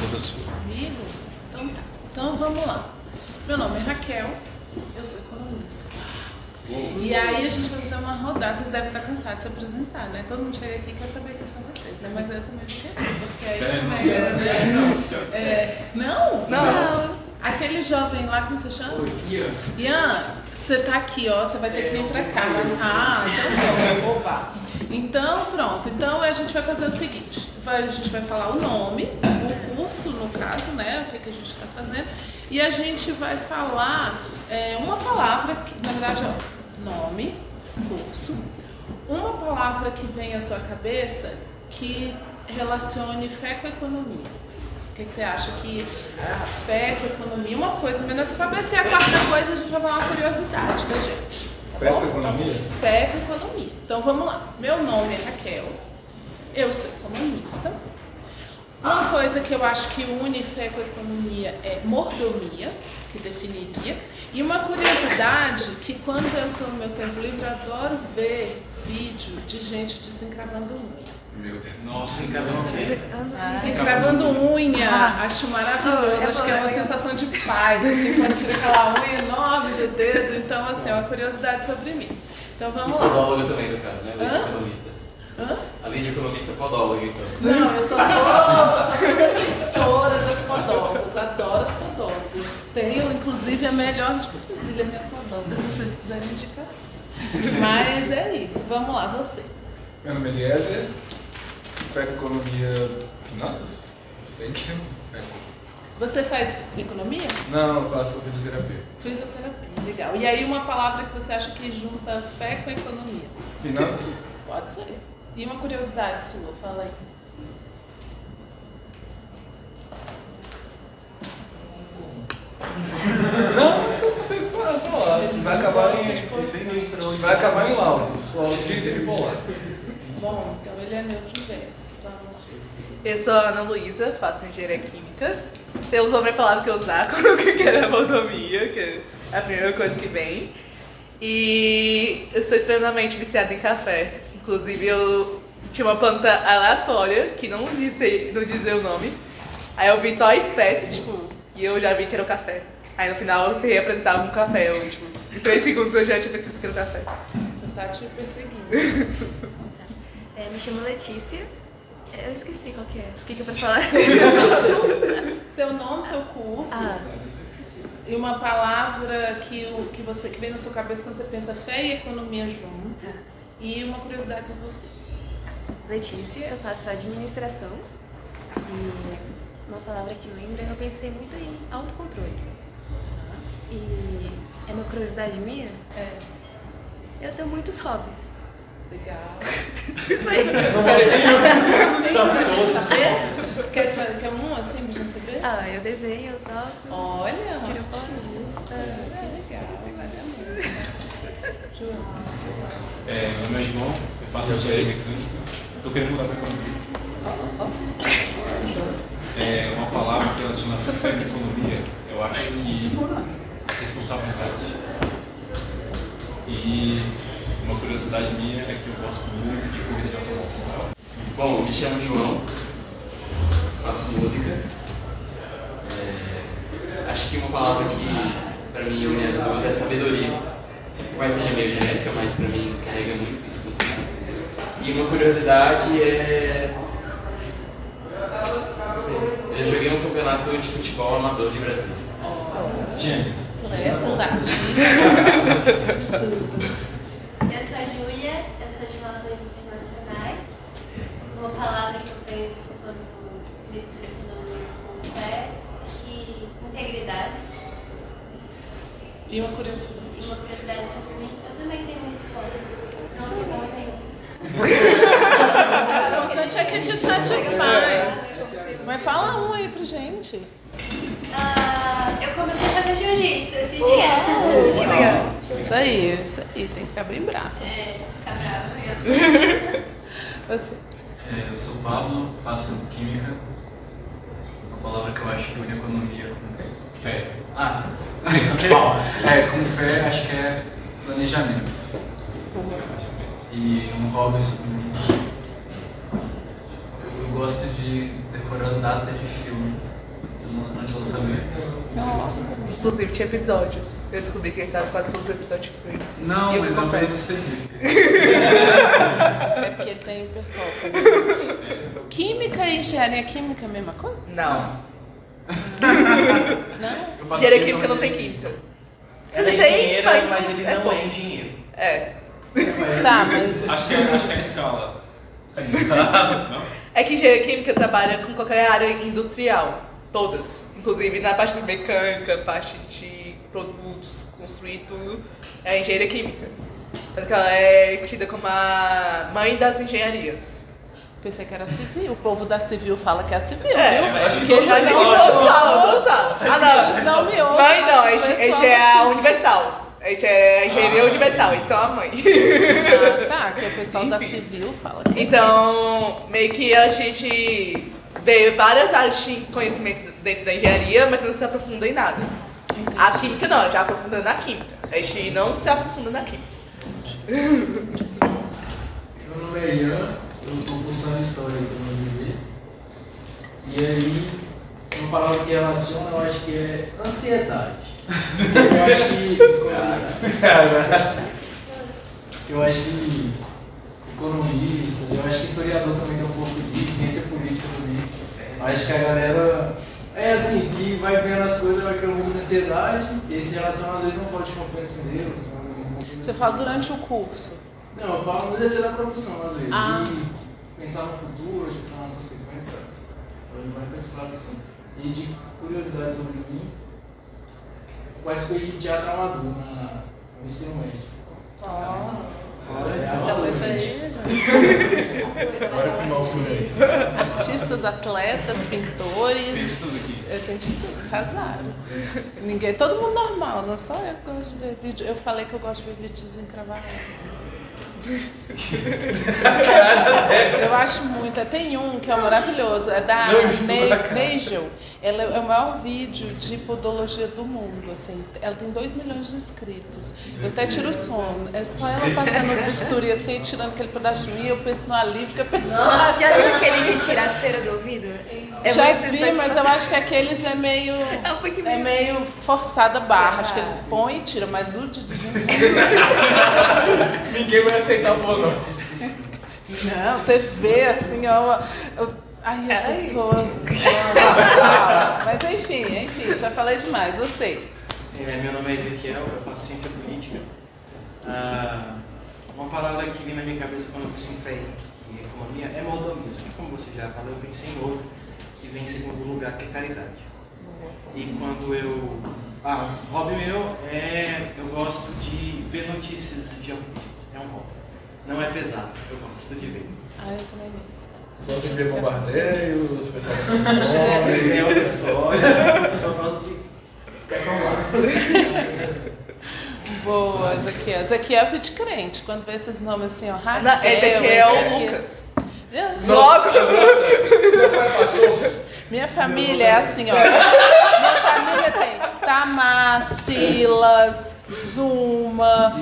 toda sua. Comigo? Então tá. Então vamos lá. Meu nome é Raquel, eu sou economista. E aí a gente vai fazer uma rodada, vocês devem estar cansados de se apresentar, né? Todo mundo chega aqui e quer saber quem são vocês, né? Mas eu também vou querer, porque aí... Não? Aquele jovem lá, como você chama? Ian, você tá aqui, ó, você vai ter que vir pra cá. Então bom, oba. Então, pronto. Então a gente vai fazer o seguinte, a gente vai falar o nome, o curso, no caso, né? O que a gente está fazendo. E a gente vai falar uma palavra, que, na verdade, ó, nome, curso, uma palavra que vem à sua cabeça que relacione fé com economia. O que você acha que a fé com economia, uma coisa vem na sua cabeça, e a quarta coisa a gente vai falar uma curiosidade da gente. Tá fé bom? com economia? Fé com economia. Então vamos lá. Meu nome é Raquel, eu sou economista. Uma coisa que eu acho que une fé com economia é mordomia, que definiria. E uma curiosidade, que quando eu estou no meu tempo livre, eu adoro ver vídeo de gente desencravando unha. Meu Deus. Nossa, encravando Desencravando unha, acho maravilhoso, acho que é uma sensação de paz, assim, quando tira aquela unha enorme do dedo. Então, assim, é uma curiosidade sobre mim. Então vamos lá. Podóloga também, no caso, né? Além de economista. Além de economista, podóloga, então. Não, eu só sou defensora das podólogas, adoro as podólogas. Tenho, inclusive, a melhor de Brasília, minha podóloga, se vocês quiserem indicação. Mas é isso, vamos lá, você. Meu nome é Eliezer, fé com economia, finanças? Sei que é. Você faz economia? Não, eu faço fisioterapia. Fisioterapia, legal. E aí uma palavra que você acha que junta fé com economia? Finanças? Pode ser. E uma curiosidade sua, fala aí. Não consigo falar. Vai acabar em laudo. Sua audiência é bipolar. Bom, então ele é neurodiverso. Vamos lá. Eu sou a Ana Luísa, faço engenharia química. Você usou a minha palavra que eu usar quando eu quero mordomia, que é a primeira coisa que vem. E eu sou extremamente viciada em café. Inclusive eu tinha uma planta aleatória, que não dizia o nome. Aí eu vi só a espécie, tipo, e eu já vi que era o café. Aí no final se representava um café, eu, tipo, em 3 segundos eu já tinha percebido que era o café. Já tá te perseguindo. Me chamo Letícia. Eu esqueci qual que é. O que eu posso falar? Seu nome, seu curso. E uma palavra que vem na sua cabeça quando você pensa fé e economia junto. E uma curiosidade sobre você. Letícia, eu faço administração. E uma palavra que lembra, eu pensei muito em autocontrole. E é uma curiosidade minha? Eu tenho muitos hobbies. Legal. Assim pra gente saber? Quer um assim pra gente saber? Eu desenho, eu toco. Olha, tiro foto. artista. Que legal. João. Meu nome é João, eu faço engenharia mecânica. Tô querendo mudar pra economia. Uma palavra que relaciona fé com economia, eu acho que responsabilidade. E uma curiosidade minha é que eu gosto muito de corrida de automóvel. Bom, me chamo João, faço música. Acho que uma palavra que pra mim une as duas é sabedoria. Vai ser meio genérica, mas pra mim carrega muito isso consigo. E uma curiosidade é... Não sei, eu joguei um campeonato de futebol amador de Brasília. Gêmeos. Atletas, artistas, de tudo. Eu sou a Júlia, eu sou de Relações Internacionais. Uma palavra que eu penso quando misturo economia com fé, acho que integridade. E uma curiosidade. E uma curiosidade sobre mim, eu também tenho muitos hobbies, não sou bom em nenhum. O importante é que te satisfaz. Mas fala um aí pra gente. Eu comecei a fazer jiu-jitsu esse dia. Que legal. Isso aí, tem que ficar bem bravo. Ficar bravo. Você. Eu sou o Pablo, faço química. Uma palavra que eu acho que une economia com fé. Com fé acho que é planejamento. E um hobby sobre mim. Eu gosto de decorar data de filme. ano de lançamento. Inclusive tinha episódios. Eu descobri que eles sabem quase todos os episódios de Friends. Não, E mas é uma acontece. pergunta específica. É porque ele tem hiperfoco. Né? Química e engenharia química é a mesma coisa? Não. Não? Eu faço Engenharia questão química não de- tem química. Ela é Ele tem, engenheira, mas ele é não pouco. é engenheiro. É. Tá, mas... Acho que é a escala. Não? É que engenharia química trabalha com qualquer área industrial. Todas. Inclusive na parte de mecânica, parte de produtos, construir tudo. É engenharia química. Tanto que ela é tida como a mãe das engenharias. Pensei que era civil. O povo da civil fala que é a civil, É, viu? mas Porque eles Mas não ninguém me ouça. ouvem. Ah, não. Eles não me ouvem. Mãe não, a mas o gente pessoal é da a civil- universal. A gente é a engenharia universal, eles são a mãe. Ah, tá. Que o pessoal da Enfim. civil fala que é Então, meio que a gente vê várias áreas de conhecimento dentro da engenharia, mas não se aprofunda em nada. Entendi. A química não, já aprofunda na química. A gente não se aprofunda na química. Meu nome é Ian, eu estou cursando História aqui no UNB. E aí, uma palavra que relaciona, eu acho que é ansiedade. Eu acho que economista, eu acho que historiador também tem um pouco de ciência política também. Eu acho que a galera é assim, que vai vendo as coisas, vai criando muita ansiedade, e aí se relaciona às vezes não pode confiança em Deus. Você fala durante o curso. Não, eu falo no exercício da profissão, às vezes. Ah. E pensar no futuro, de pensar nas consequências. Então, vai pra esse lado assim. E de curiosidade sobre mim, eu participei de teatro amador no ensino médio. Interpreta aí, gente. Agora é final fluminense. Artistas, atletas, pintores. Tudo aqui. Eu tenho de tudo, casaram. Ninguém, todo mundo normal, não só eu que gosto de ver vídeo. Eu falei que eu gosto de ver vídeos encravados. Eu acho muito. Tem um que é maravilhoso, é da Nigel. Ela é o maior vídeo de podologia do mundo. Assim. Ela tem 2 milhões de inscritos. Eu até tiro o sono. É só ela passando o bisturi assim, tirando aquele pedaço de mim, eu penso no alívio, fica pensando. Já viu aquele de tirar a cera do ouvido? Já vi, mas eu acho que aqueles é meio. um pouquinho É meio forçada a barra. Acho que eles põem e tiram, mas o de desenvolver. Ninguém vai aceitar o não. Não, você vê assim, ó. Aí a pessoa. Mas enfim, já falei demais. Você. Meu nome é Ezequiel, eu faço ciência política. Uma palavra que vem na minha cabeça quando eu penso em fé e economia é mordomia. Só que como você já falou, eu pensei em outro que vem em segundo lugar, que é caridade. E quando eu... hobby meu eu gosto de ver notícias geopolíticas. É um hobby. Não é pesado, eu gosto de ver. Eu também gosto. Gosta de ver bombardeios, os pessoal Mas é outra história, eu só gosto de... Boa, Ezequiel. Ezequiel é filho de crente. Quando vê esses nomes assim, ó, Raquel, Ezequiel ou Lucas. Logo! Minha família é assim, ó. Minha família tem Tamar, Silas, Zuma,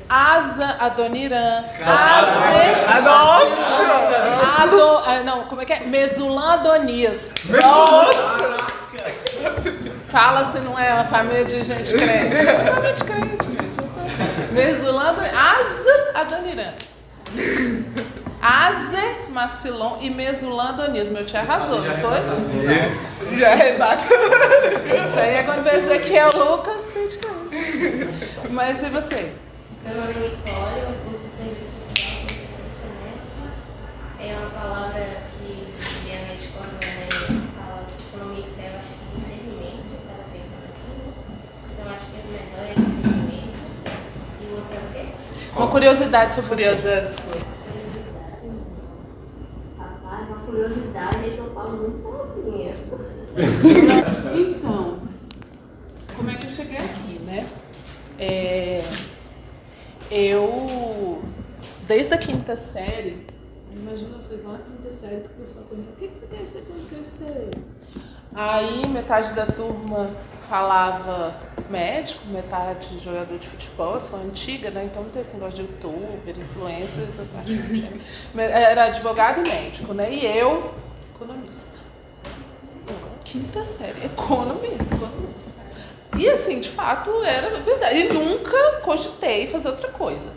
Asa, Adoniran, não, como é que é? Mesulam Adonias. Fala se não é uma família de gente crente. É uma família de crente, gente. Mesulam Adonias. Asa, Adoniran. Aze, Macilon e Mesulam Adonias. Meu tio arrasou, não foi? Já arrebata. Isso aí é quando vê Ezequiel Lucas, filho de crente. Mas e você? Meu nome é Nicole, eu curso serviço social no terceiro semestre. É uma palavra que vem à mente quando fala de economia e fé, eu acho que discernimento, eu estava pensando aqui. Então acho que o melhor é discernimento. E o outro é o quê? Uma curiosidade sobre você. Curiosidade sua. Rapaz, uma curiosidade é que eu falo muito sozinha. Então, como é que eu cheguei aqui, né? Eu, desde a 5ª série, imagina vocês lá na 5ª série, que o pessoal pergunta, o que você quer ser quando crescer? Aí metade da turma falava médico, metade jogador de futebol. Eu sou antiga, né? Então não tem esse negócio de youtuber, influencer, essa parte não tinha. Era advogado e médico, né? E eu, economista. quinta série, economista. E assim, de fato, era verdade. E nunca cogitei fazer outra coisa.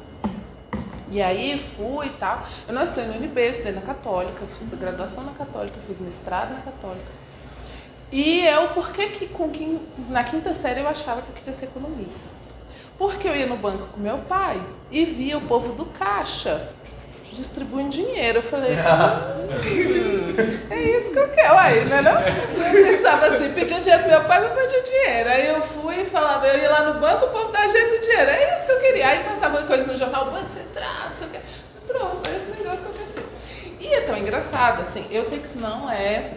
E aí fui e tal. Eu não estudei no UNB, eu estudei na Católica, fiz a graduação na Católica, fiz mestrado na Católica. E eu, por que na quinta série eu achava que eu queria ser economista? Porque eu ia no banco com meu pai e via o povo do caixa distribuindo dinheiro. Eu falei, é isso que eu quero. Aí, né, não? Eu pensava assim, pedia dinheiro pro meu pai, me pedia dinheiro. Aí eu fui e falava, eu ia lá no banco, o povo dava jeito do dinheiro. É isso que eu queria. Aí passava coisa no jornal, Banco Central, não sei o que. Pronto, é esse negócio que eu quero ser. E é tão engraçado, assim, eu sei que isso não é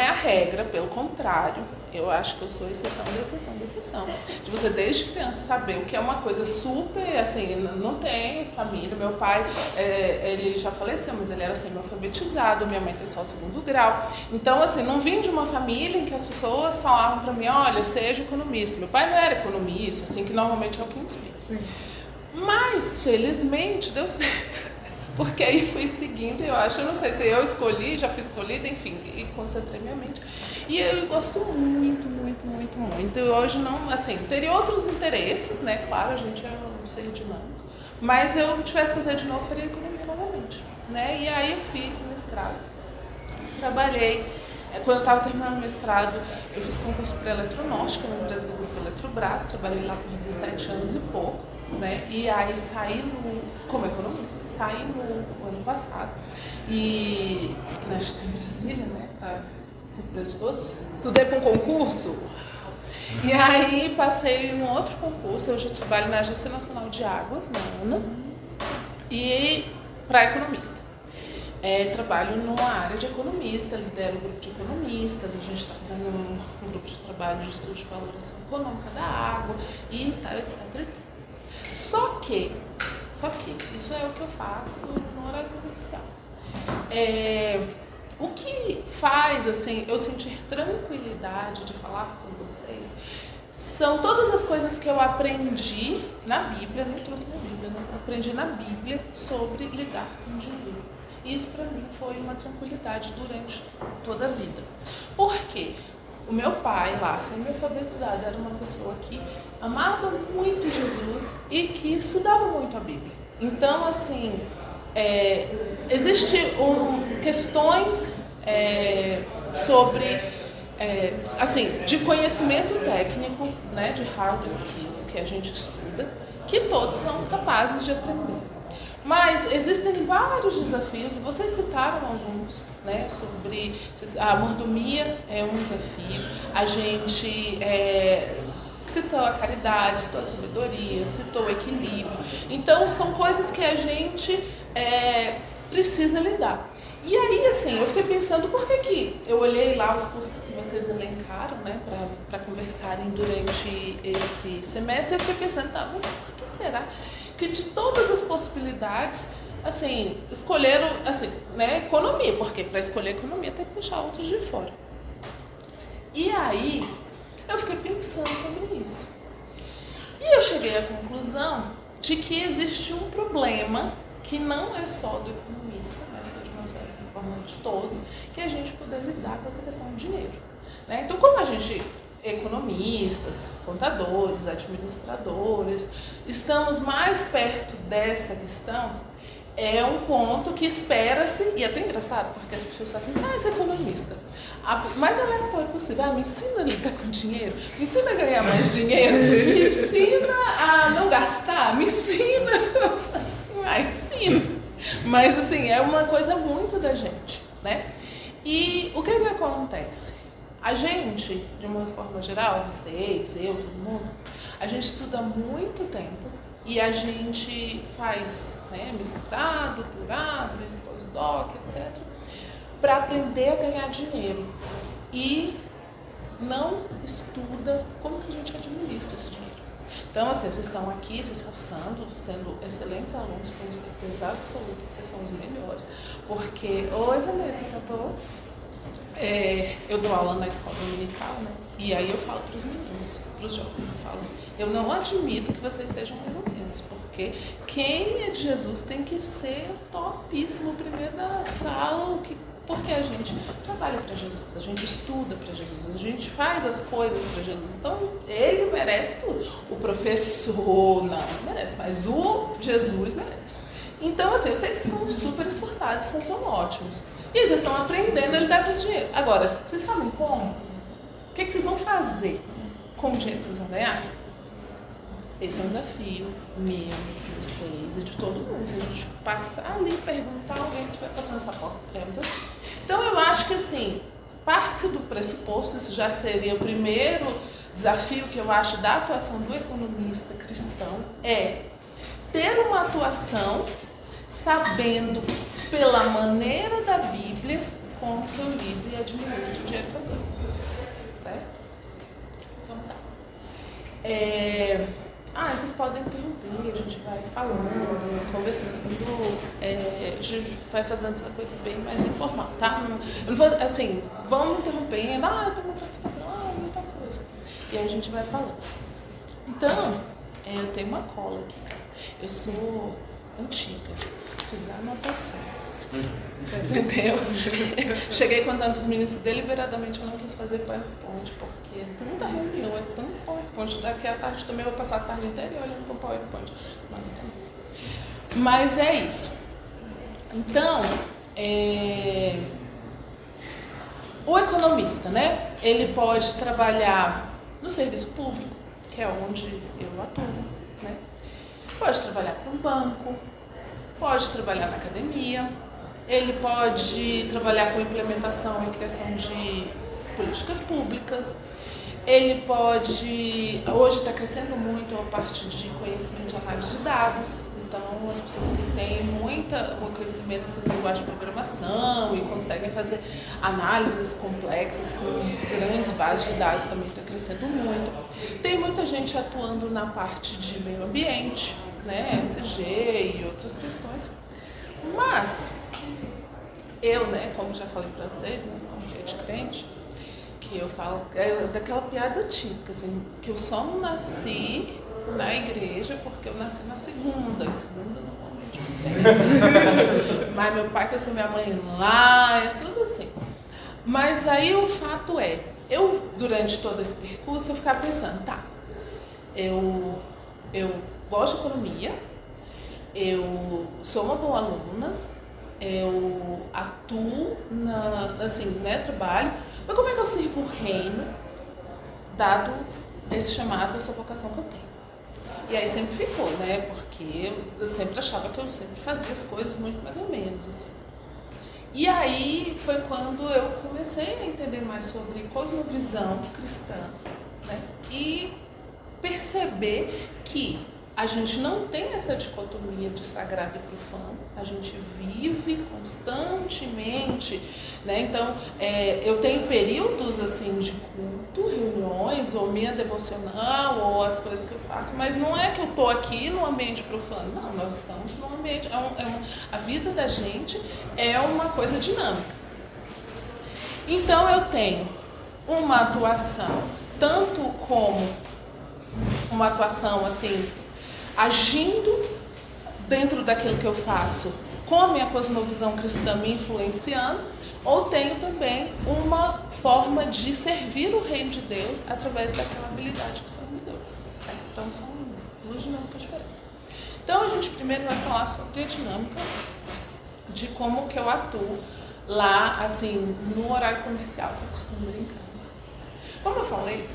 a regra, pelo contrário, eu acho que eu sou exceção da exceção da exceção. De você, desde criança, saber o que é uma coisa super, assim, não tem família. Meu pai, ele já faleceu, mas ele era semi-alfabetizado, minha mãe tem só o 2º grau. Então, assim, não vim de uma família em que as pessoas falavam pra mim, olha, seja economista. Meu pai não era economista, assim, que normalmente é o que inspira. Mas, felizmente, deu certo. Porque aí fui seguindo, eu não sei se eu escolhi, já fui escolhida, enfim, e concentrei minha mente. E eu gosto muito. E hoje não, assim, teria outros interesses, né? Claro, a gente é um ser dinâmico. Mas se eu tivesse que fazer de novo, eu faria economia novamente, né? E aí eu fiz o mestrado, trabalhei. Quando eu estava terminando o mestrado, eu fiz concurso para eletronáutica, uma empresa do grupo Eletrobras, trabalhei lá por 17 anos e pouco, né? E aí saí como economista, saí no ano passado. E acho que tem em Brasília, né? Tá surpresa de todos. Estudei para um concurso. E aí passei em um outro concurso, hoje eu trabalho na Agência Nacional de Águas, na ANA, e para economista. Trabalho numa área de economista, lidero um grupo de economistas, a gente está fazendo um grupo de trabalho de estudo de valoração econômica da água e tal, etc. Só que isso é o que eu faço no horário comercial. O que faz assim, eu sentir tranquilidade de falar com vocês são todas as coisas que eu aprendi na Bíblia, nem trouxe minha Bíblia, né? Aprendi na Bíblia sobre lidar com dinheiro. Isso para mim foi uma tranquilidade durante toda a vida. Por quê? O meu pai lá, semi-alfabetizado, era uma pessoa que amava muito Jesus e que estudava muito a Bíblia. Então, assim, existem questões sobre, assim, de conhecimento técnico, né, de hard skills que a gente estuda, que todos são capazes de aprender. Mas existem vários desafios, e vocês citaram alguns, né, sobre a mordomia é um desafio, a gente citou a caridade, citou a sabedoria, citou o equilíbrio. Então, são coisas que a gente precisa lidar. E aí, assim, eu fiquei pensando, por que eu olhei lá os cursos que vocês elencaram, né, para conversarem durante esse semestre, eu fiquei pensando, tá, mas por que será que de todas as possibilidades, assim, escolheram, assim, né, economia, porque para escolher economia tem que deixar outros de fora. E aí, eu fiquei pensando sobre isso. E eu cheguei à conclusão de que existe um problema que não é só do economista, mas que é de uma forma de todos, que é a gente poder lidar com essa questão do dinheiro, né? Então, como a gente, economistas, contadores, administradores, estamos mais perto dessa questão, é um ponto que espera-se, e é até engraçado, porque as pessoas falam assim, você é economista. O mais aleatório possível, me ensina a lidar com dinheiro, me ensina a ganhar mais dinheiro, me ensina a não gastar, me ensina, assim, ensina. Mas assim, é uma coisa muito da gente, né? E o que acontece? A gente, de uma forma geral, vocês, eu, todo mundo, a gente estuda muito tempo e a gente faz, né, mestrado, doutorado, pós-doc, etc., para aprender a ganhar dinheiro e não estuda como que a gente administra esse dinheiro. Então, assim, vocês estão aqui se esforçando, sendo excelentes alunos, tenho certeza absoluta que vocês são os melhores, porque, oi Vanessa, tá bom? Eu dou aula na escola dominical, né? E aí eu falo para os meninos, para os jovens, eu falo, eu não admito que vocês sejam mais ou menos, porque quem é de Jesus tem que ser topíssimo, o primeiro da sala, que Porque a gente trabalha para Jesus, a gente estuda para Jesus, a gente faz as coisas para Jesus. Então, ele merece tudo. O professor não merece, mas o Jesus merece. Então, assim, eu sei que vocês estão super esforçados, vocês são ótimos. E vocês estão aprendendo a lidar com esse dinheiro. Agora, vocês sabem como? O que vocês vão fazer com o dinheiro que vocês vão ganhar? Esse é um desafio meu, de vocês e de todo mundo. Se a gente passar ali e perguntar, alguém que vai passando essa porta. É um desafio. Então, eu acho que, assim, parte do pressuposto, isso já seria o primeiro desafio que eu acho da atuação do economista cristão, é ter uma atuação sabendo, pela maneira da Bíblia, como que eu lido e administro o dinheiro que eu ganho. Certo? Então tá. Vocês podem interromper, a gente vai falando, conversando, a gente vai fazendo essa coisa bem mais informal, tá? Eu não vou, assim, vamos interrompendo, eu tenho uma participação, muita coisa. E aí a gente vai falando. Então, eu tenho uma cola aqui. Eu sou antiga, fiz anotações. Entendeu? Cheguei contando para os meninos que deliberadamente eu não quis fazer PowerPoint, porque é tanta reunião, é tanto PowerPoint. Daqui à tarde também eu vou passar a tarde inteira olhando para o PowerPoint. Mas é isso. Então, o economista, né? Ele pode trabalhar no serviço público, que é onde eu atuo, né? Pode trabalhar para um banco, pode trabalhar na academia, ele pode trabalhar com implementação e criação de políticas públicas, ele pode... Hoje está crescendo muito a parte de conhecimento e análise de dados, então as pessoas que têm muito conhecimento dessas linguagens de programação e conseguem fazer análises complexas com grandes bases de dados também está crescendo muito. Tem muita gente atuando na parte de meio ambiente, né, ESG e outras questões. Mas eu, né, como já falei para vocês, né, como filha de crente, que eu falo, é daquela piada típica, assim, que eu só não nasci na igreja porque eu nasci na segunda, e segunda normalmente não tem. Mas meu pai conheceu minha mãe lá, é tudo assim. Mas aí o fato é, eu durante todo esse percurso eu ficava pensando, tá, eu gosto de economia, eu sou uma boa aluna, eu atuo assim, né, trabalho, mas como é que eu sirvo o reino, dado esse chamado, essa vocação que eu tenho? E aí sempre ficou, né, porque eu sempre achava que eu sempre fazia as coisas muito mais ou menos, assim. E aí foi quando eu comecei a entender mais sobre cosmovisão cristã, né, e perceber que a gente não tem essa dicotomia de sagrado e profano, a gente vive constantemente, né? Então, eu tenho períodos assim de culto, reuniões, ou minha devocional, ou as coisas que eu faço, mas não é que eu estou aqui no ambiente profano, não, nós estamos no ambiente, a vida da gente é uma coisa dinâmica. Então, eu tenho uma atuação, tanto como uma atuação assim, agindo dentro daquilo que eu faço, com a minha cosmovisão cristã me influenciando, ou tenho também uma forma de servir o reino de Deus através daquela habilidade que o Senhor me deu. Então são duas dinâmicas diferentes. Então a gente primeiro vai falar sobre a dinâmica de como que eu atuo lá, assim, no horário comercial, que eu costumo brincar. Como eu falei,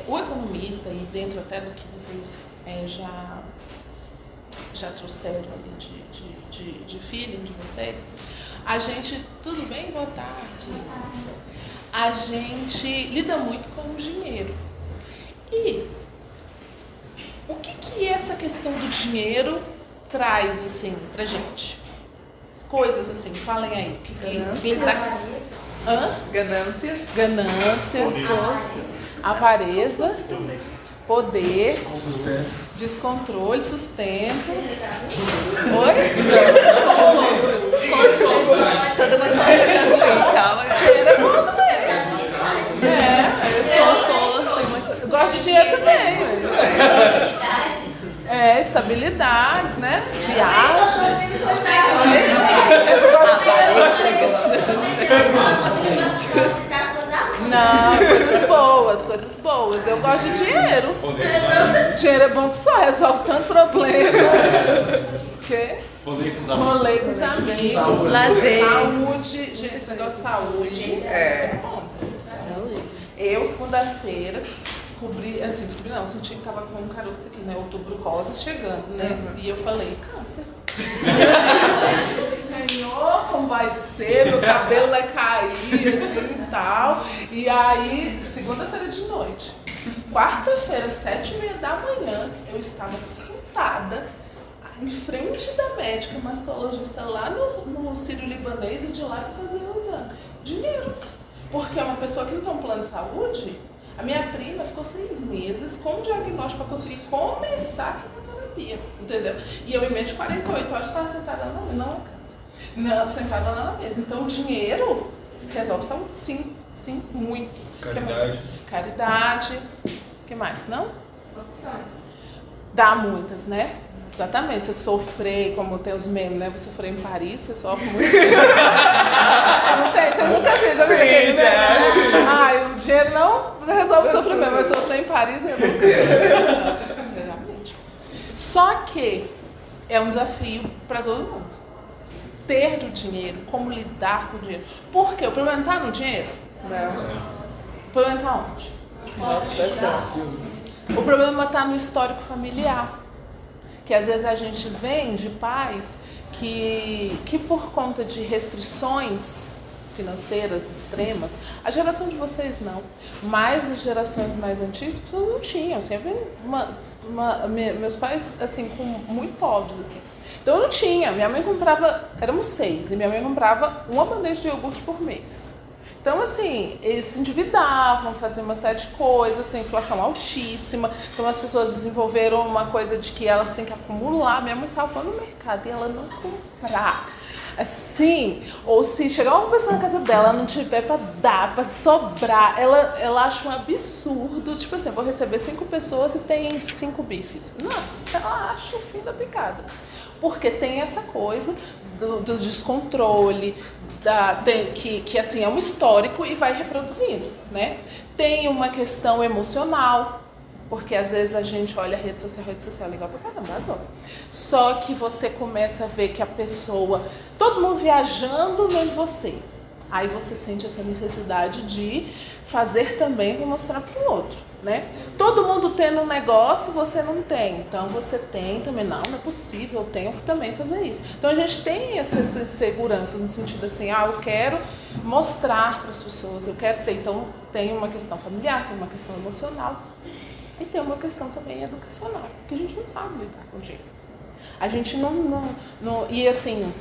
o economista, e dentro até do que vocês já trouxeram ali de feeling de vocês, a gente, tudo bem? Boa tarde. A gente lida muito com o dinheiro. E o que essa questão do dinheiro traz, assim, pra gente? Coisas assim, falem aí. Ganância. Ganância. Avareza. Poder. Descontrole, sustento. Oi? Todo mundo tá pegando, calma. Dinheiro é bom também. Eu gosto de dinheiro também. Estabilidades, né? Viagens. Posso citar as coisas ruins. Não, coisas boas, coisas boas. Eu gosto de dinheiro. Poder com os amigos. Dinheiro é bom que só resolve tanto problema. O quê? Poder com os amigos. Rolê com os amigos. Saúde. Lazer. Saúde. Gente, esse negócio de saúde. É. Eu, segunda-feira, descobri não, senti que tava com um caroço aqui, né? Outubro rosa chegando, né? E eu falei, câncer. Senhor, como vai ser? Meu cabelo vai cair, assim e tal. E aí, segunda-feira de noite. Quarta-feira, 7h30 da manhã, eu estava sentada em frente da médica mastologista lá no Sírio-Libanês e de lá fui fazer o exame. Dinheiro. Porque uma pessoa que não tem um plano de saúde, a minha prima ficou 6 meses com um diagnóstico para conseguir começar a quimioterapia, entendeu? E eu, em menos de 48 horas, estava sentada lá na mesa, não é câncer. Não, sentada lá na mesa. Então, o dinheiro resolve saúde, sim, muito. Caridade. Caridade. O que mais? Não? Opções. Dá muitas, né? Exatamente, você sofrer, como tem os memes, né? Você sofrer em Paris, você sofre muito. Não tem, você nunca viu, já viu aquele meme? Ah, o dinheiro não resolve o sofrimento, mas sofrer em Paris é bom que você... Realmente. Só que é um desafio para todo mundo. Ter o dinheiro, como lidar com o dinheiro. Por quê? O problema não está no dinheiro? Não. O problema está onde? O problema está no histórico familiar. Que às vezes a gente vem de pais que por conta de restrições financeiras extremas, a geração de vocês não, mas as gerações mais antigas, pessoas não tinham, assim, meus pais, assim, muito pobres, assim. Então eu não tinha, minha mãe comprava, éramos 6, e minha mãe comprava uma bandeja de iogurte por mês. Então, assim, eles se endividavam, faziam uma série de coisas, assim, inflação altíssima. Então, as pessoas desenvolveram uma coisa de que elas têm que acumular. Minha mãe estava no mercado e ela não comprar. Assim, ou se chegar uma pessoa na casa dela, não tiver para dar, para sobrar, ela acha um absurdo. Tipo assim, vou receber 5 pessoas e tem 5 bifes. Nossa, ela acha o fim da picada. Porque tem essa coisa do descontrole, que assim, é um histórico e vai reproduzindo, né? Tem uma questão emocional, porque às vezes a gente olha a rede social é legal pra caramba, adoro. Só que você começa a ver que a pessoa, todo mundo viajando, menos você. Aí você sente essa necessidade de fazer também para mostrar para o outro, né? Todo mundo tendo um negócio, você não tem. Então você tem também, não é possível, eu tenho que também fazer isso. Então a gente tem essas seguranças no sentido assim, eu quero mostrar para as pessoas, eu quero ter. Então tem uma questão familiar, tem uma questão emocional e tem uma questão também educacional, que a gente não sabe lidar com o dinheiro. A gente não e assim,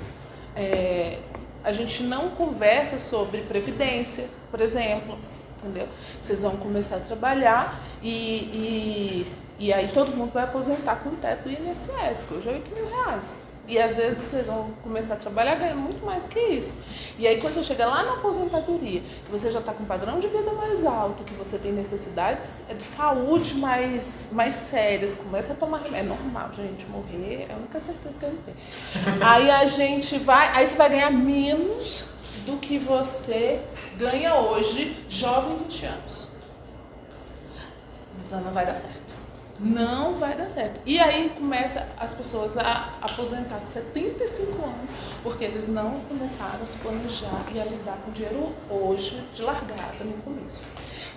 a gente não conversa sobre previdência, por exemplo, entendeu? Vocês vão começar a trabalhar e aí todo mundo vai aposentar com o teto do INSS, que hoje é R$8.000. E às vezes vocês vão começar a trabalhar ganhando muito mais que isso. E aí quando você chega lá na aposentadoria, que você já está com um padrão de vida mais alto, que você tem necessidades de saúde mais sérias, começa a tomar remédio. É normal, gente, morrer é a única certeza que a gente tem. Aí você vai ganhar menos do que você ganha hoje, jovem, 20 anos. Então não vai dar certo. Não vai dar certo. E aí começa as pessoas a aposentar com 75 anos, porque eles não começaram a se planejar e a lidar com o dinheiro hoje, de largada no começo.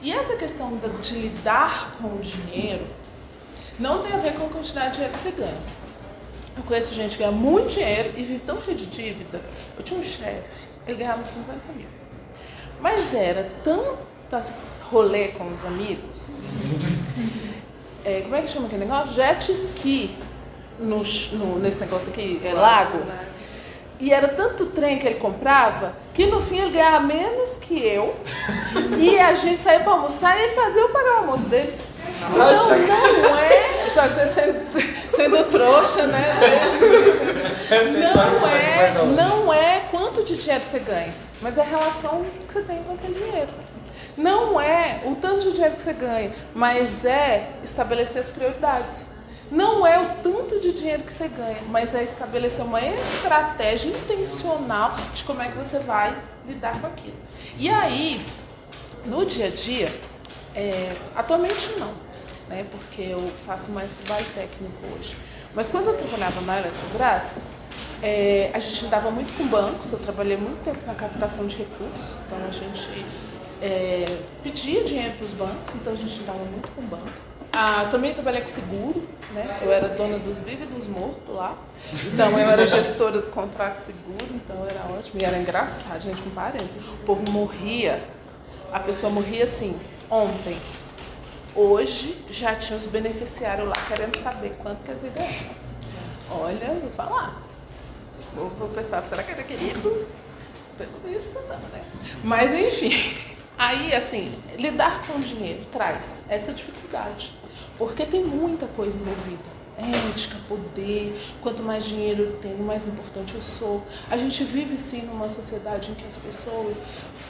E essa questão de lidar com o dinheiro não tem a ver com a quantidade de dinheiro que você ganha. Eu conheço gente que ganha muito dinheiro e vive tão cheio de dívida. Eu tinha um chefe, ele ganhava 50 mil. Mas era tantas rolê com os amigos... como é que chama aquele negócio? Jet ski nesse negócio aqui, lago. E era tanto trem que ele comprava que no fim ele ganhava menos que eu. E a gente saía para almoçar e ele fazia eu pagar o almoço dele. Então não é sendo trouxa, né? Não é quanto de dinheiro você ganha, mas é a relação que você tem com aquele dinheiro. Não é o tanto de dinheiro que você ganha, mas é estabelecer as prioridades. Não é o tanto de dinheiro que você ganha, mas é estabelecer uma estratégia intencional de como é que você vai lidar com aquilo. E aí, no dia a dia, atualmente não, né? Porque eu faço mais trabalho técnico hoje. Mas quando eu trabalhava na Eletrobras, a gente lidava muito com bancos, eu trabalhei muito tempo na captação de recursos, então a gente pedia dinheiro para os bancos, então a gente lidava muito com banco. Também trabalhei com seguro, né? Eu era dona dos vivos e dos mortos lá, então eu era gestora do contrato seguro, então era ótimo, e era engraçado, gente, com parênteses. O povo morria, a pessoa morria assim, ontem. Hoje já tinha os beneficiários lá querendo saber quanto que eles iam ganhar. Olha, vou falar. Vou pensar, será que era querido? Pelo visto, não, né? Mas enfim, aí assim, lidar com o dinheiro traz essa dificuldade. Porque tem muita coisa envolvida. Ética, poder, quanto mais dinheiro eu tenho, mais importante eu sou. A gente vive sim numa sociedade em que as pessoas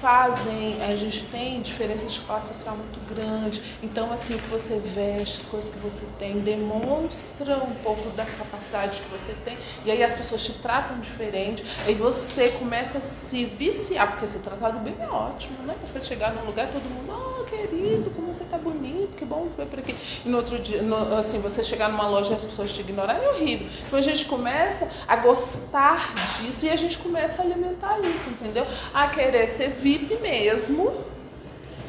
a gente tem diferença de classe social muito grande, então assim, o que você veste, as coisas que você tem, demonstra um pouco da capacidade que você tem, e aí as pessoas te tratam diferente, aí você começa a se viciar, porque ser tratado bem é ótimo, né? Você chegar num lugar e todo mundo, querido, como você tá bonito, que bom ver por aqui. E no outro dia, assim, você chegar numa loja e as pessoas te ignorarem, é horrível. Então a gente começa a gostar disso e a gente começa a alimentar isso, entendeu? A querer ser VIP mesmo,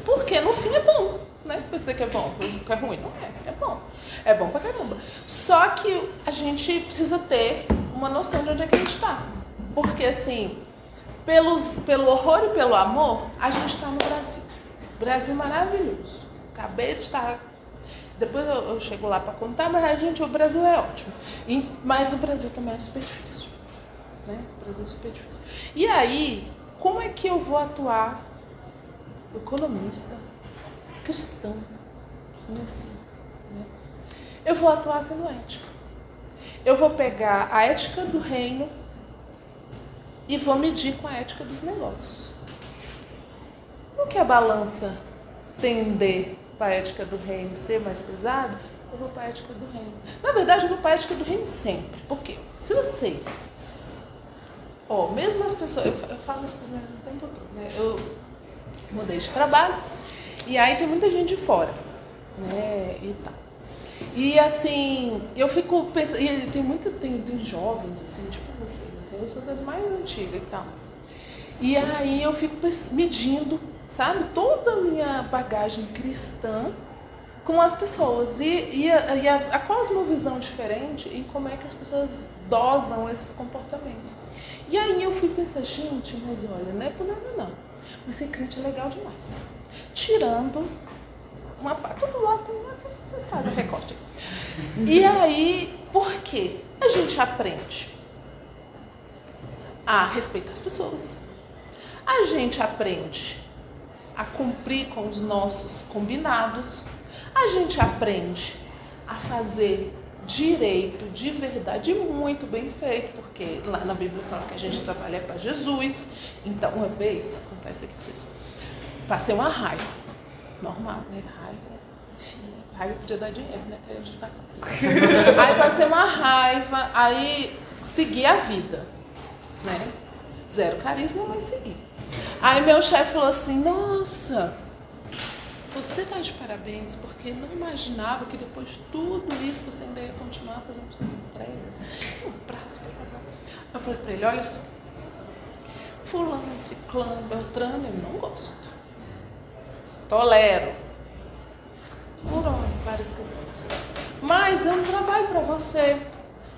porque no fim é bom, né? Pra dizer que é bom, que é ruim, não é bom. É bom pra caramba. Só que a gente precisa ter uma noção de onde é que a gente tá. Porque assim, pelo horror e pelo amor, a gente tá no Brasil. Brasil maravilhoso. Acabei de estar... Depois eu chego lá para contar, mas gente, o Brasil é ótimo. Mas o Brasil também é super difícil. Né? O Brasil é super difícil. E aí, como é que eu vou atuar economista, cristão, assim, né? Eu vou atuar sendo ética. Eu vou pegar a ética do reino e vou medir com a ética dos negócios. Não que a balança tender para a ética do reino ser mais pesado, eu vou para a ética do reino. Na verdade, eu vou para a ética do reino sempre. Por quê? Se você... mesmo as pessoas... Eu falo isso para os meus o tempo todo, né? Eu mudei de trabalho e aí tem muita gente de fora, né? E tal. E assim, eu fico pensando... E tem jovens, assim, tipo vocês, assim, eu sou das mais antigas e tal. E aí eu fico medindo, sabe, toda a minha bagagem cristã com as pessoas e a cosmovisão diferente em como é que as pessoas dosam esses comportamentos. E aí eu fui pensar, gente, mas olha, não é por nada não, mas ser crente é legal demais. Tirando uma parte, todo lado tem, vocês fazem recorte. E aí, por quê? A gente aprende a respeitar as pessoas. A gente aprende a cumprir com os nossos combinados. A gente aprende a fazer direito de verdade muito bem feito, porque lá na Bíblia fala que a gente trabalha para Jesus. Então, uma vez, vou contar isso aqui para vocês, passei uma raiva, normal, né? Raiva podia dar dinheiro, né? Que a gente tá... Aí passei uma raiva, aí segui a vida, né? Zero carisma, mas segui. Aí meu chefe falou assim, nossa, você tá de parabéns, porque não imaginava que depois de tudo isso você ainda ia continuar fazendo suas entregas. Um prazo, eu falei pra ele, olha só, fulano, ciclano, beltrano, eu não gosto. Tolero. Por várias questões. Mas eu não trabalho pra você.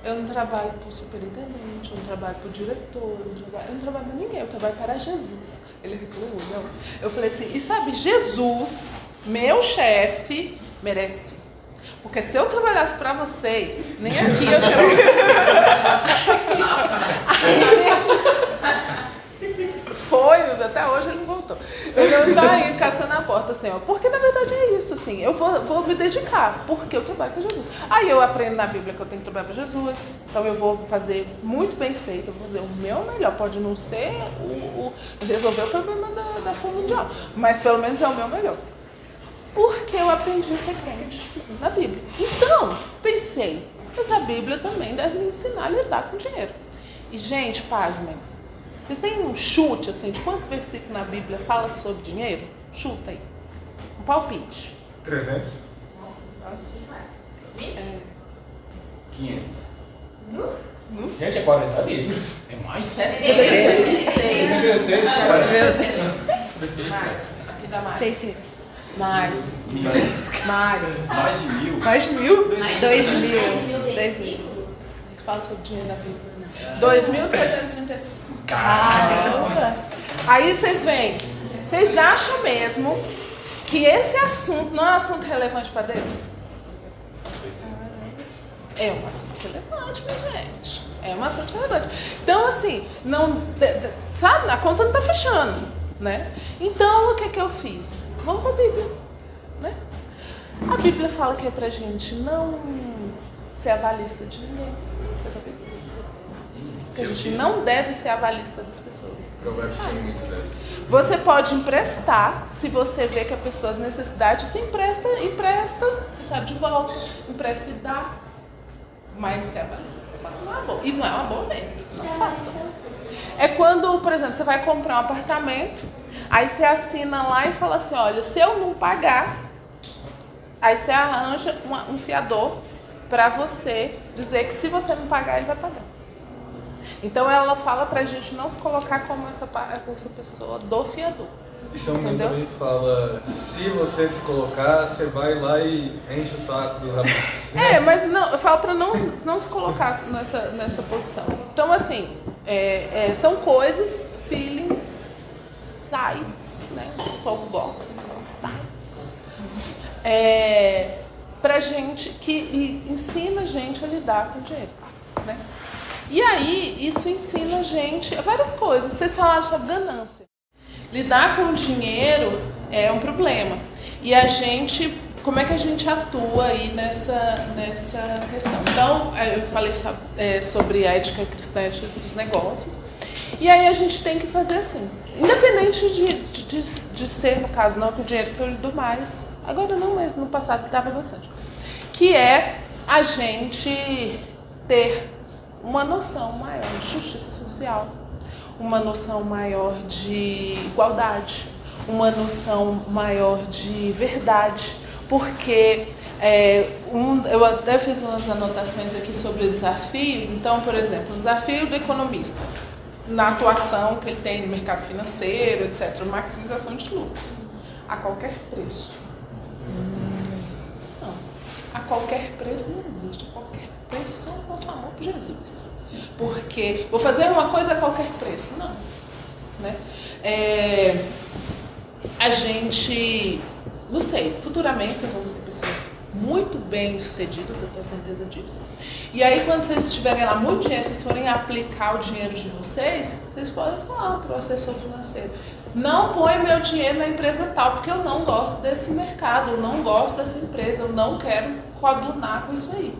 Eu não trabalho para o superintendente, eu não trabalho para o diretor, eu não trabalho para ninguém, eu trabalho para Jesus. Ele reclamou, não. Eu falei assim, e sabe, Jesus, meu chefe, merece. Porque se eu trabalhasse para vocês, nem aqui eu tinha... Foi, até hoje ele não voltou. Eu já ia caçando a porta, assim, ó. Porque na verdade é isso, assim. Eu vou me dedicar, porque eu trabalho para Jesus. Aí eu aprendo na Bíblia que eu tenho que trabalhar para Jesus. Então eu vou fazer muito bem feito, eu vou fazer o meu melhor. Pode não ser resolver o problema da fome mundial, mas pelo menos é o meu melhor. Porque eu aprendi a ser crente na Bíblia. Então, pensei, mas a Bíblia também deve me ensinar a lidar com dinheiro. E, gente, pasmem. Vocês têm um chute, assim, de quantos versículos na Bíblia fala sobre dinheiro? Chuta aí. Um palpite. 300? É. 500. Gente, é 40 livros. É mais? 66. Meu Mais. Aqui dá mais. 600. Mais. Mais. Mais de 1000? Mais de 1000? 2.000. Que fala sobre dinheiro na Bíblia. 2.335. Caramba! Aí vocês veem. Vocês acham mesmo que esse assunto não é um assunto relevante para Deus? É um assunto relevante, minha gente. É um assunto relevante. Então, assim, não, sabe, a conta não está fechando, né? Então, o que eu fiz? Vamos para a Bíblia, né? A Bíblia fala que é pra gente não ser avalista de ninguém. Você sabia disso? Que a gente não deve ser avalista das pessoas. Provérbios tem muito dessa. Você pode emprestar, se você vê que a pessoa tem necessidade, você empresta, sabe, de volta. Empresta e dá. Mas ser avalista não é bom. E não é uma boa lei. Não faça. É quando, por exemplo, você vai comprar um apartamento, aí você assina lá e fala assim, olha, se eu não pagar, aí você arranja um fiador para você dizer que se você não pagar, ele vai pagar. Então ela fala pra gente não se colocar como essa pessoa do fiador. E se eu não me engano, ele fala, se você se colocar, você vai lá e enche o saco do rapaz. Mas não, eu falo pra não se colocar nessa posição. Então, assim, são coisas, feelings, sites, né? O povo gosta, sites. Pra gente, que ensina a gente a lidar com o dinheiro, né? E aí, isso ensina a gente várias coisas. Vocês falaram sobre ganância. Lidar com o dinheiro é um problema. E a gente, como é que a gente atua aí nessa questão? Então, eu falei sobre a ética cristã dos negócios. E aí a gente tem que fazer assim. Independente de ser, no caso, não com o dinheiro que eu lido mais. Agora não, mas no passado dava bastante. Que é a gente ter uma noção maior de justiça social, uma noção maior de igualdade, uma noção maior de verdade, porque eu até fiz umas anotações aqui sobre desafios. Então, por exemplo, o desafio do economista na atuação que ele tem no mercado financeiro, etc., maximização de lucro, a qualquer preço. Não, a qualquer preço não existe, a qualquer preço só o nosso amor por Jesus. Porque vou fazer uma coisa a qualquer preço. Não. Né? A gente, não sei, futuramente vocês vão ser pessoas muito bem sucedidas, eu tenho certeza disso. E aí, quando vocês estiverem lá muito dinheiro, vocês forem aplicar o dinheiro de vocês podem falar para o assessor financeiro: não põe meu dinheiro na empresa tal, porque eu não gosto desse mercado, eu não gosto dessa empresa, eu não quero coadunar com isso aí.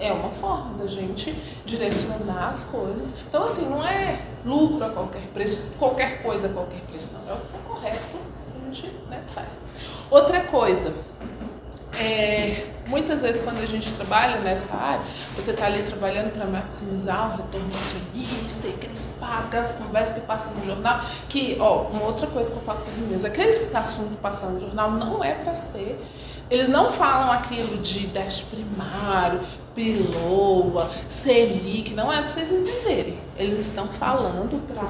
É uma forma da gente direcionar as coisas. Então, assim, não é lucro a qualquer preço, qualquer coisa a qualquer preço, não. É o que for correto, a gente faz. Outra coisa, muitas vezes quando a gente trabalha nessa área, você está ali trabalhando para maximizar o retorno acionista, e aqueles papos, aquelas conversas que passam no jornal, que, uma outra coisa que eu falo para os meninos, aqueles assuntos que passam no jornal não é para ser. Eles não falam aquilo de déficit primário, piloa, Selic, não é para vocês entenderem. Eles estão falando para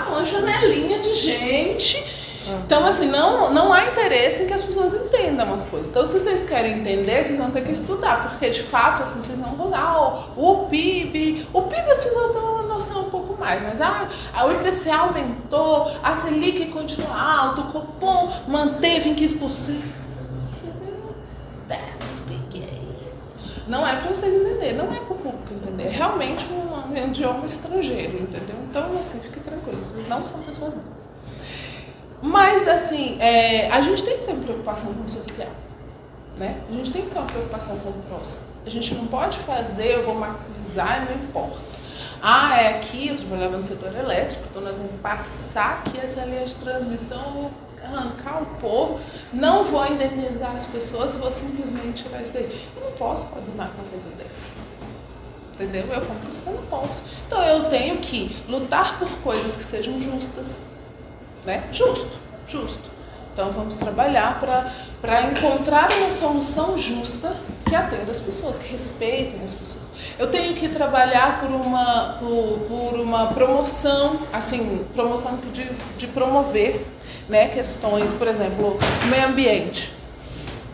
uma janelinha de gente. Então, assim, não há interesse em que as pessoas entendam as coisas. Então, se vocês querem entender, vocês vão ter que estudar, porque, de fato, assim, vocês não vão dar o PIB as pessoas têm uma noção um pouco mais, mas o IPCA aumentou, a Selic continua alta, o Copom manteve em 15%. Não é para vocês entenderem, não é para o público entender, é realmente um idioma estrangeiro, entendeu? Então, assim, fique tranquilo, vocês não são pessoas boas. Mas, assim, a gente tem que ter uma preocupação com o social, né? A gente tem que ter uma preocupação com o próximo. A gente não pode fazer, eu vou maximizar, não importa. Aqui eu trabalhava no setor elétrico, então nós vamos passar aqui essa linha de transmissão, vou arrancar o povo, não vou indenizar as pessoas, vou simplesmente tirar isso daí. Eu não posso coordenar com uma coisa dessa. entendeu? Eu como cristã não posso. Então eu tenho que lutar por coisas que sejam justas, né? Justo. Então vamos trabalhar para encontrar uma solução justa que atenda as pessoas, que respeitem as pessoas. Eu tenho que trabalhar por uma promoção, assim, promoção de promover, né, questões, por exemplo, o meio ambiente.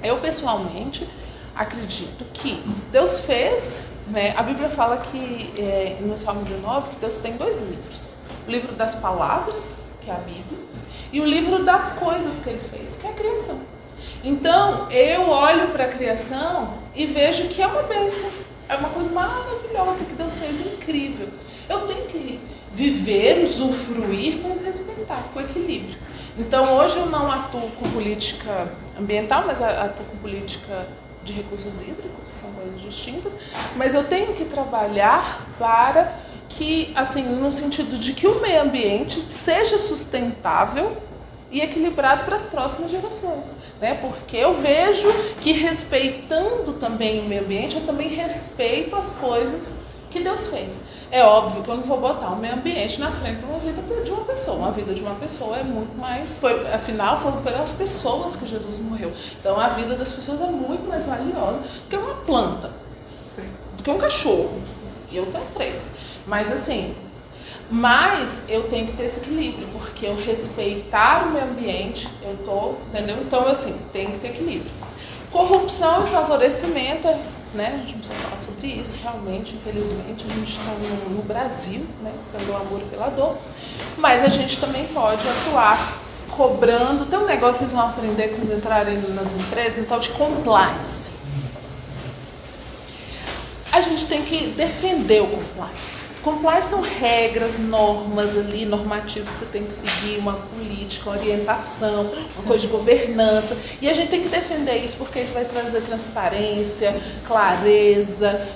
Eu pessoalmente acredito que Deus fez, né, a Bíblia fala que no Salmo 19 que Deus tem 2 livros. O livro das palavras, que é a Bíblia, e o livro das coisas que ele fez, que é a criação. Então, eu olho para a criação e vejo que é uma bênção, é uma coisa maravilhosa que Deus fez, incrível. Eu tenho que viver, usufruir, mas respeitar, com equilíbrio. Então, hoje eu não atuo com política ambiental, mas atuo com política de recursos hídricos, que são coisas distintas, mas eu tenho que trabalhar para que, assim, no sentido de que o meio ambiente seja sustentável e equilibrado para as próximas gerações, né? Porque eu vejo que respeitando também o meio ambiente, eu também respeito as coisas que Deus fez. É óbvio que eu não vou botar o meio ambiente na frente de uma vida de uma pessoa. Uma vida de uma pessoa é muito mais... afinal, foram pelas pessoas que Jesus morreu. Então, a vida das pessoas é muito mais valiosa do que uma planta, do que um cachorro. E eu tenho 3. Mas, assim... Mas eu tenho que ter esse equilíbrio, porque eu respeitar o meio ambiente, entendeu? Então, assim, tem que ter equilíbrio. Corrupção e favorecimento, né? A gente não precisa falar sobre isso, realmente, infelizmente, a gente está no Brasil, né? Pelo amor e pela dor, mas a gente também pode atuar cobrando. Tem um negócio que vocês vão aprender, que vocês entrarem nas empresas, um tal de compliance. A gente tem que defender o compliance. Compliance são regras, normas ali, normativos que você tem que seguir, uma política, uma orientação, uma coisa de governança. E a gente tem que defender isso porque isso vai trazer transparência, clareza,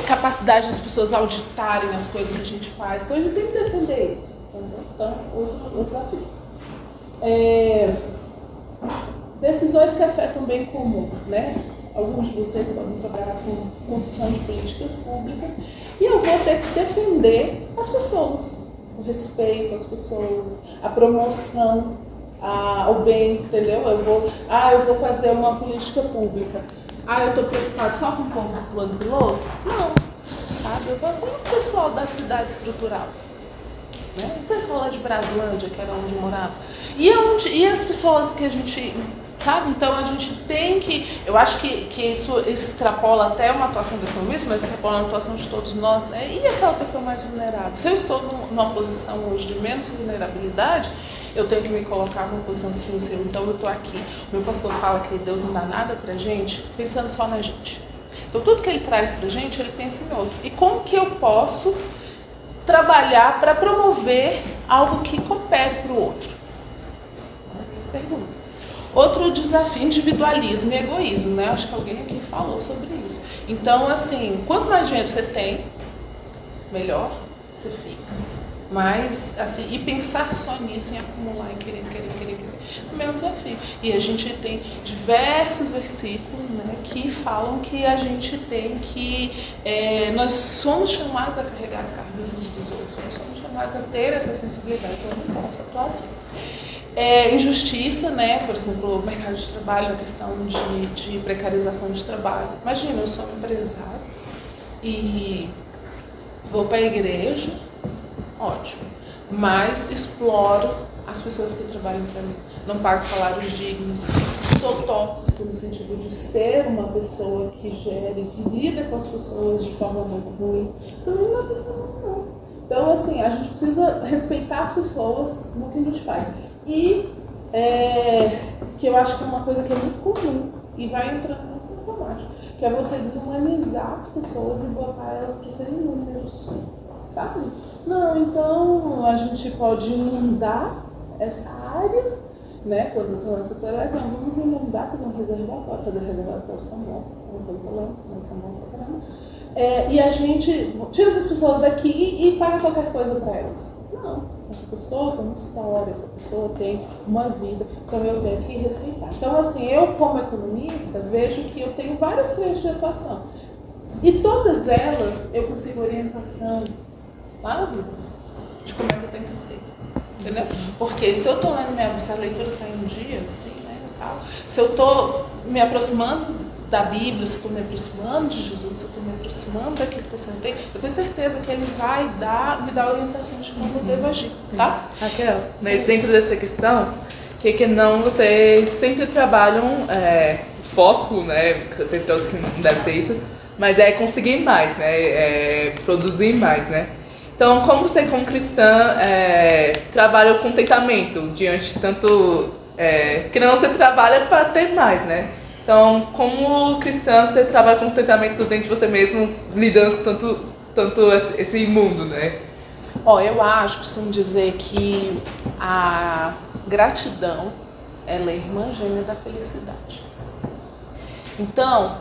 capacidade das pessoas auditarem as coisas que a gente faz. Então a gente tem que defender isso. Então, o desafio. Decisões que afetam o bem comum, né? Alguns de vocês podem trabalhar com construção de políticas públicas e eu vou ter que defender as pessoas, o respeito às pessoas, a promoção ao bem, entendeu? Eu vou fazer uma política pública. Eu estou preocupado só com o povo do plano piloto? Não, sabe? Eu vou ser o pessoal da cidade estrutural. Né? O pessoal lá de Braslândia, que era onde eu morava. E as pessoas que a gente... Sabe? Então a gente tem que... Eu acho que isso extrapola até uma atuação do economista, mas extrapola uma atuação de todos nós, né? E aquela pessoa mais vulnerável. Se eu estou numa posição hoje de menos vulnerabilidade, eu tenho que me colocar numa posição sim, então eu estou aqui. O meu pastor fala que Deus não dá nada pra gente pensando só na gente. Então tudo que ele traz pra gente, ele pensa em outro. E como que eu posso trabalhar para promover algo que coopere para o outro? Pergunta. Outro desafio, individualismo e egoísmo, né? Acho que alguém aqui falou sobre isso. Então, assim, quanto mais dinheiro você tem, melhor você fica. Mas, assim, e pensar só nisso, em acumular, em querer. Também é um desafio. E a gente tem diversos versículos, né, que falam que a gente tem que... nós somos chamados a carregar as cargas uns dos outros. Nós somos chamados a ter essa sensibilidade. Então, eu não posso atuar assim. Injustiça, né? Por exemplo, o mercado de trabalho, a questão de precarização de trabalho. Imagina, eu sou um empresário e vou para a igreja, ótimo, mas exploro as pessoas que trabalham para mim, não pago salários dignos, sou tóxico no sentido de ser uma pessoa que gere, que lida com as pessoas de forma muito ruim. Isso não é uma questão, não. Então, assim, a gente precisa respeitar as pessoas no que a gente faz. E que eu acho que é uma coisa que é muito comum e vai entrando muito no automático, que é você desumanizar as pessoas e botar elas para serem números, sabe? Não, então a gente pode inundar essa área, né? Quando eu estou nessa tarefa, então vamos inundar, fazer um reservatório, fazer reservatórios são bons, não tem problema, mas são bons pra caramba. E a gente tira essas pessoas daqui e paga qualquer coisa para elas. Não, essa pessoa tem uma história, essa pessoa tem uma vida, então eu tenho que respeitar. Então, assim, eu como economista vejo que eu tenho várias frentes de atuação. E todas elas eu consigo orientação lá na Bíblia, de como é que eu tenho que ser. Entendeu? Porque se eu estou lendo se a leitura está em um dia, assim, né, tal, se eu estou me aproximando da Bíblia, se eu estou me aproximando de Jesus, se eu estou me aproximando daquilo que o Senhor tem, eu tenho certeza que Ele vai me dar orientação de como eu devo agir, tá? Raquel, dentro dessa questão, que não vocês sempre trabalham foco, né? Você trouxe que não deve ser isso, mas é conseguir mais, né? Produzir mais, né? Então, como você, como cristã, trabalha o contentamento diante de tanto... que não você trabalha para ter mais, né? Então, como cristã, você trabalha com contentamento dentro de você mesmo, lidando com tanto esse mundo, né? Eu costumo dizer que a gratidão, ela é irmã gêmea da felicidade. Então,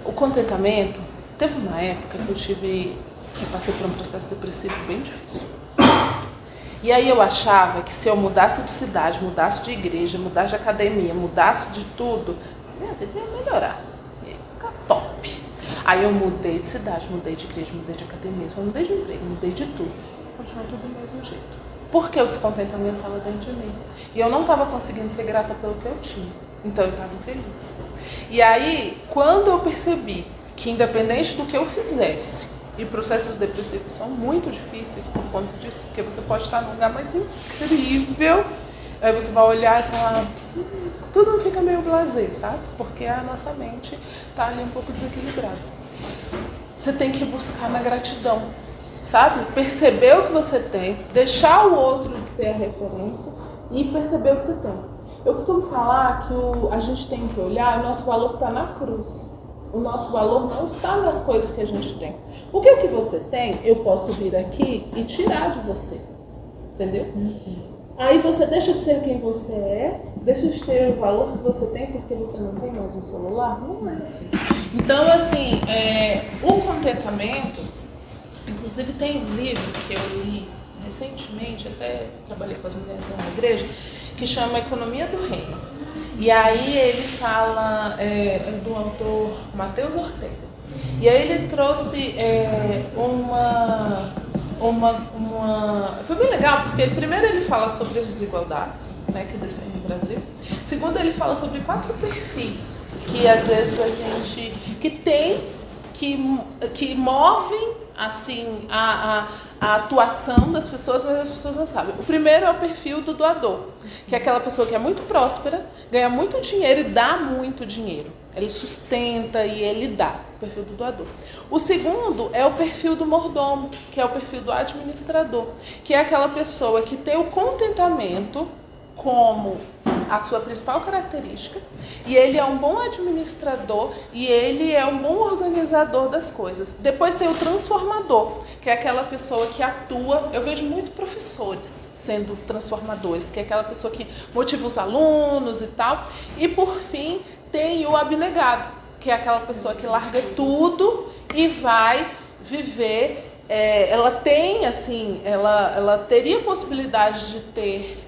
o contentamento, teve uma época que eu passei por um processo depressivo bem difícil. E aí eu achava que se eu mudasse de cidade, mudasse de igreja, mudasse de academia, mudasse de tudo, minha vida ia melhorar, ia ficar top. Aí eu mudei de cidade, mudei de igreja, mudei de academia, só mudei de emprego, mudei de tudo. Continuou tudo do mesmo jeito. Porque o descontentamento estava dentro de mim. E eu não estava conseguindo ser grata pelo que eu tinha. Então eu estava infeliz. E aí, quando eu percebi que independente do que eu fizesse, e processos depressivos são muito difíceis por conta disso, porque você pode estar num lugar mais incrível, aí você vai olhar e falar, tudo fica meio blasé, sabe? Porque a nossa mente está ali um pouco desequilibrada. Você tem que buscar na gratidão, sabe? Perceber o que você tem, deixar o outro de ser a referência e perceber o que você tem. Eu costumo falar que a gente tem que olhar, o nosso valor está na cruz. O nosso valor não está nas coisas que a gente tem. Porque o que você tem, eu posso vir aqui e tirar de você. Entendeu? Aí você deixa de ser quem você é, deixa de ter o valor que você tem porque você não tem mais um celular. Não é assim. Então, assim, o contentamento, inclusive tem um livro que eu li recentemente, até trabalhei com as mulheres na igreja, que chama Economia do Reino. E aí ele fala do autor Mateus Ortega. E aí ele trouxe foi bem legal, porque primeiro ele fala sobre as desigualdades, né, que existem no Brasil. Segundo, ele fala sobre 4 perfis que às vezes a gente que movem assim a atuação das pessoas, mas as pessoas não sabem. O primeiro é o perfil do doador, que é aquela pessoa que é muito próspera, ganha muito dinheiro e dá muito dinheiro. Ele sustenta e ele dá, o perfil do doador. O segundo é o perfil do mordomo, que é o perfil do administrador, que é aquela pessoa que tem o contentamento como a sua principal característica, e ele é um bom administrador e ele é um bom organizador das coisas. Depois tem o transformador, que é aquela pessoa que atua, eu vejo muito professores sendo transformadores, que é aquela pessoa que motiva os alunos e tal. E por fim tem o abnegado, que é aquela pessoa que larga tudo e vai viver. Ela tem, assim, ela teria possibilidade de ter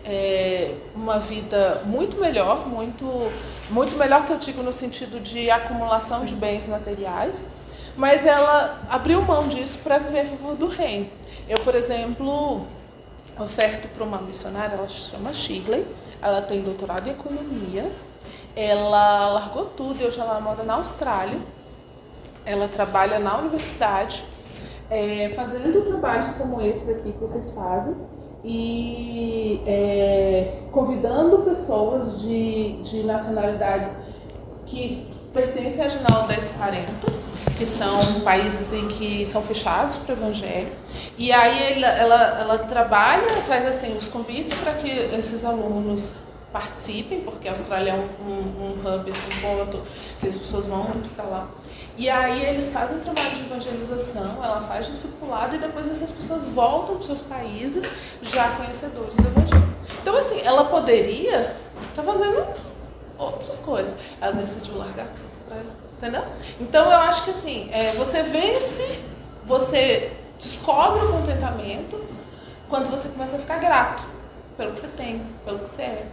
uma vida muito melhor, muito melhor que eu digo no sentido de acumulação de bens materiais, mas ela abriu mão disso para viver a favor do reino. Eu, por exemplo, oferto para uma missionária, ela se chama Shirley, ela tem doutorado em economia, ela largou tudo e hoje ela mora na Austrália, ela trabalha na universidade, fazendo trabalhos como esse aqui que vocês fazem e convidando pessoas de nacionalidades que pertencem à Janela 1040, que são países em que são fechados para o evangelho. E aí ela trabalha, faz assim os convites para que esses alunos participem, porque a Austrália é um hub, um ponto que as pessoas vão muito para lá. E aí eles fazem um trabalho de evangelização, ela faz discipulado e depois essas pessoas voltam para os seus países já conhecedores do evangelho. Então, assim, ela poderia estar fazendo outras coisas. Ela decidiu largar tudo para ela, entendeu? Então, eu acho que assim, você vence, você descobre o contentamento quando você começa a ficar grato pelo que você tem, pelo que você é,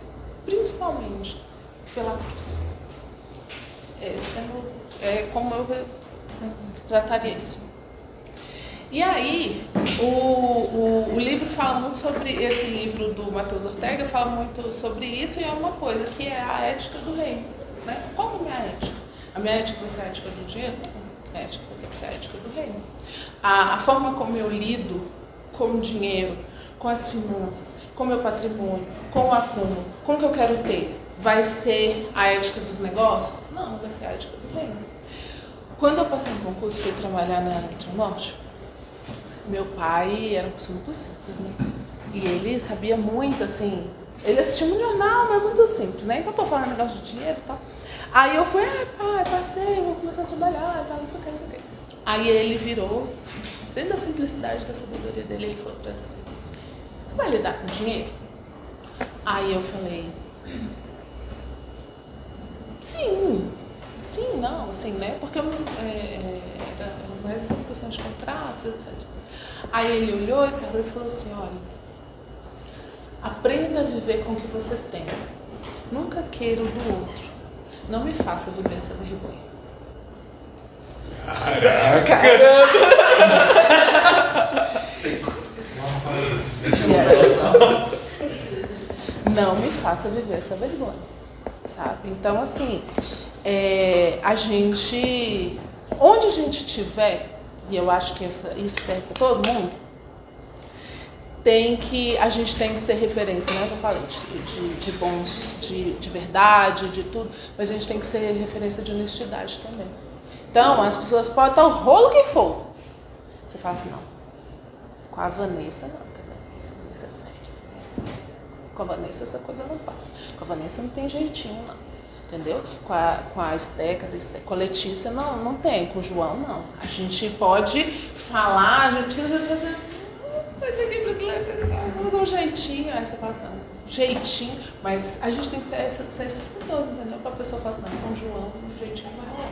principalmente pela cruz. Esse é como eu trataria isso. E aí, o livro fala muito sobre, esse livro do Matheus Ortega fala muito sobre isso, e é uma coisa que é a ética do reino, né? Qual é a minha ética? A minha ética vai ser a ética do dinheiro? A ética vai ter que ser a ética do reino. A forma como eu lido com o dinheiro, com as finanças, com o meu patrimônio, com o acúmulo, com o que eu quero ter, vai ser a ética dos negócios? Não, vai ser a ética do reino. Quando eu passei no concurso, fui trabalhar na Eletronorte. Meu pai era uma pessoa muito simples, né? E ele sabia muito, assim, ele assistia um jornal, mas muito simples, né? Então, pra falar um negócio de dinheiro e tal. Aí eu fui, pai, passei, vou começar a trabalhar e tal, não sei o que, não sei o que. Aí ele virou, dentro da simplicidade, da sabedoria dele, ele falou pra assim, você vai lidar com dinheiro? Aí eu falei, sim, não, assim, né? Porque era mais essas questões de contratos, etc. Aí ele olhou e parou e falou assim, olha, aprenda a viver com o que você tem. Nunca queira o do outro. Não me faça viver essa vergonha. Caramba! Não me faça viver essa vergonha, sabe? Então, assim, a gente, onde a gente estiver, e eu acho que isso serve para todo mundo, a gente tem que ser referência, né? Eu falei de bons, de verdade, de tudo, mas a gente tem que ser referência de honestidade também. Então, as pessoas podem estar o rolo que for. Você fala assim, não, com a Vanessa não, porque a Vanessa é séria. Com a Vanessa essa coisa eu não faço. Com a Vanessa não tem jeitinho, não. Entendeu? Com a Esteca, com a Letícia não tem, com o João não. A gente pode falar, a gente precisa fazer coisa aqui brasileira, vamos fazer um jeitinho. Aí você fala assim, não, jeitinho, mas a gente tem que ser essas pessoas, entendeu? Para a pessoa falar assim, não, com o João, um jeitinho vai rolar.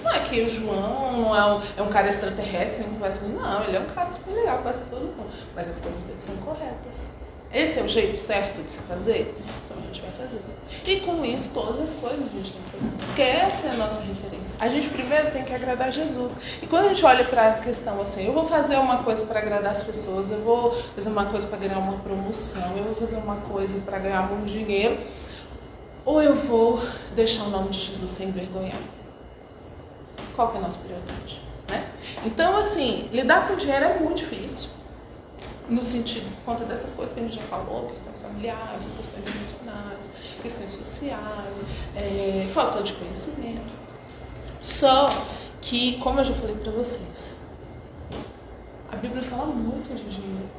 Não é que o João não é um cara extraterrestre, não conversa comigo, não, ele é um cara super legal, conversa com todo mundo, mas as coisas dele são corretas. Esse é o jeito certo de se fazer? Então a gente vai fazer. E com isso, todas as coisas a gente tem que fazer. Porque essa é a nossa referência. A gente primeiro tem que agradar Jesus. E quando a gente olha para a questão assim, eu vou fazer uma coisa para agradar as pessoas, eu vou fazer uma coisa para ganhar uma promoção, eu vou fazer uma coisa para ganhar muito dinheiro, ou eu vou deixar o nome de Jesus sem envergonhado? Qual que é a nossa prioridade? Né? Então, assim, lidar com dinheiro é muito difícil. No sentido, por conta dessas coisas que a gente já falou, questões familiares, questões emocionais, questões sociais, falta de conhecimento. Só que, como eu já falei para vocês, a Bíblia fala muito de dinheiro,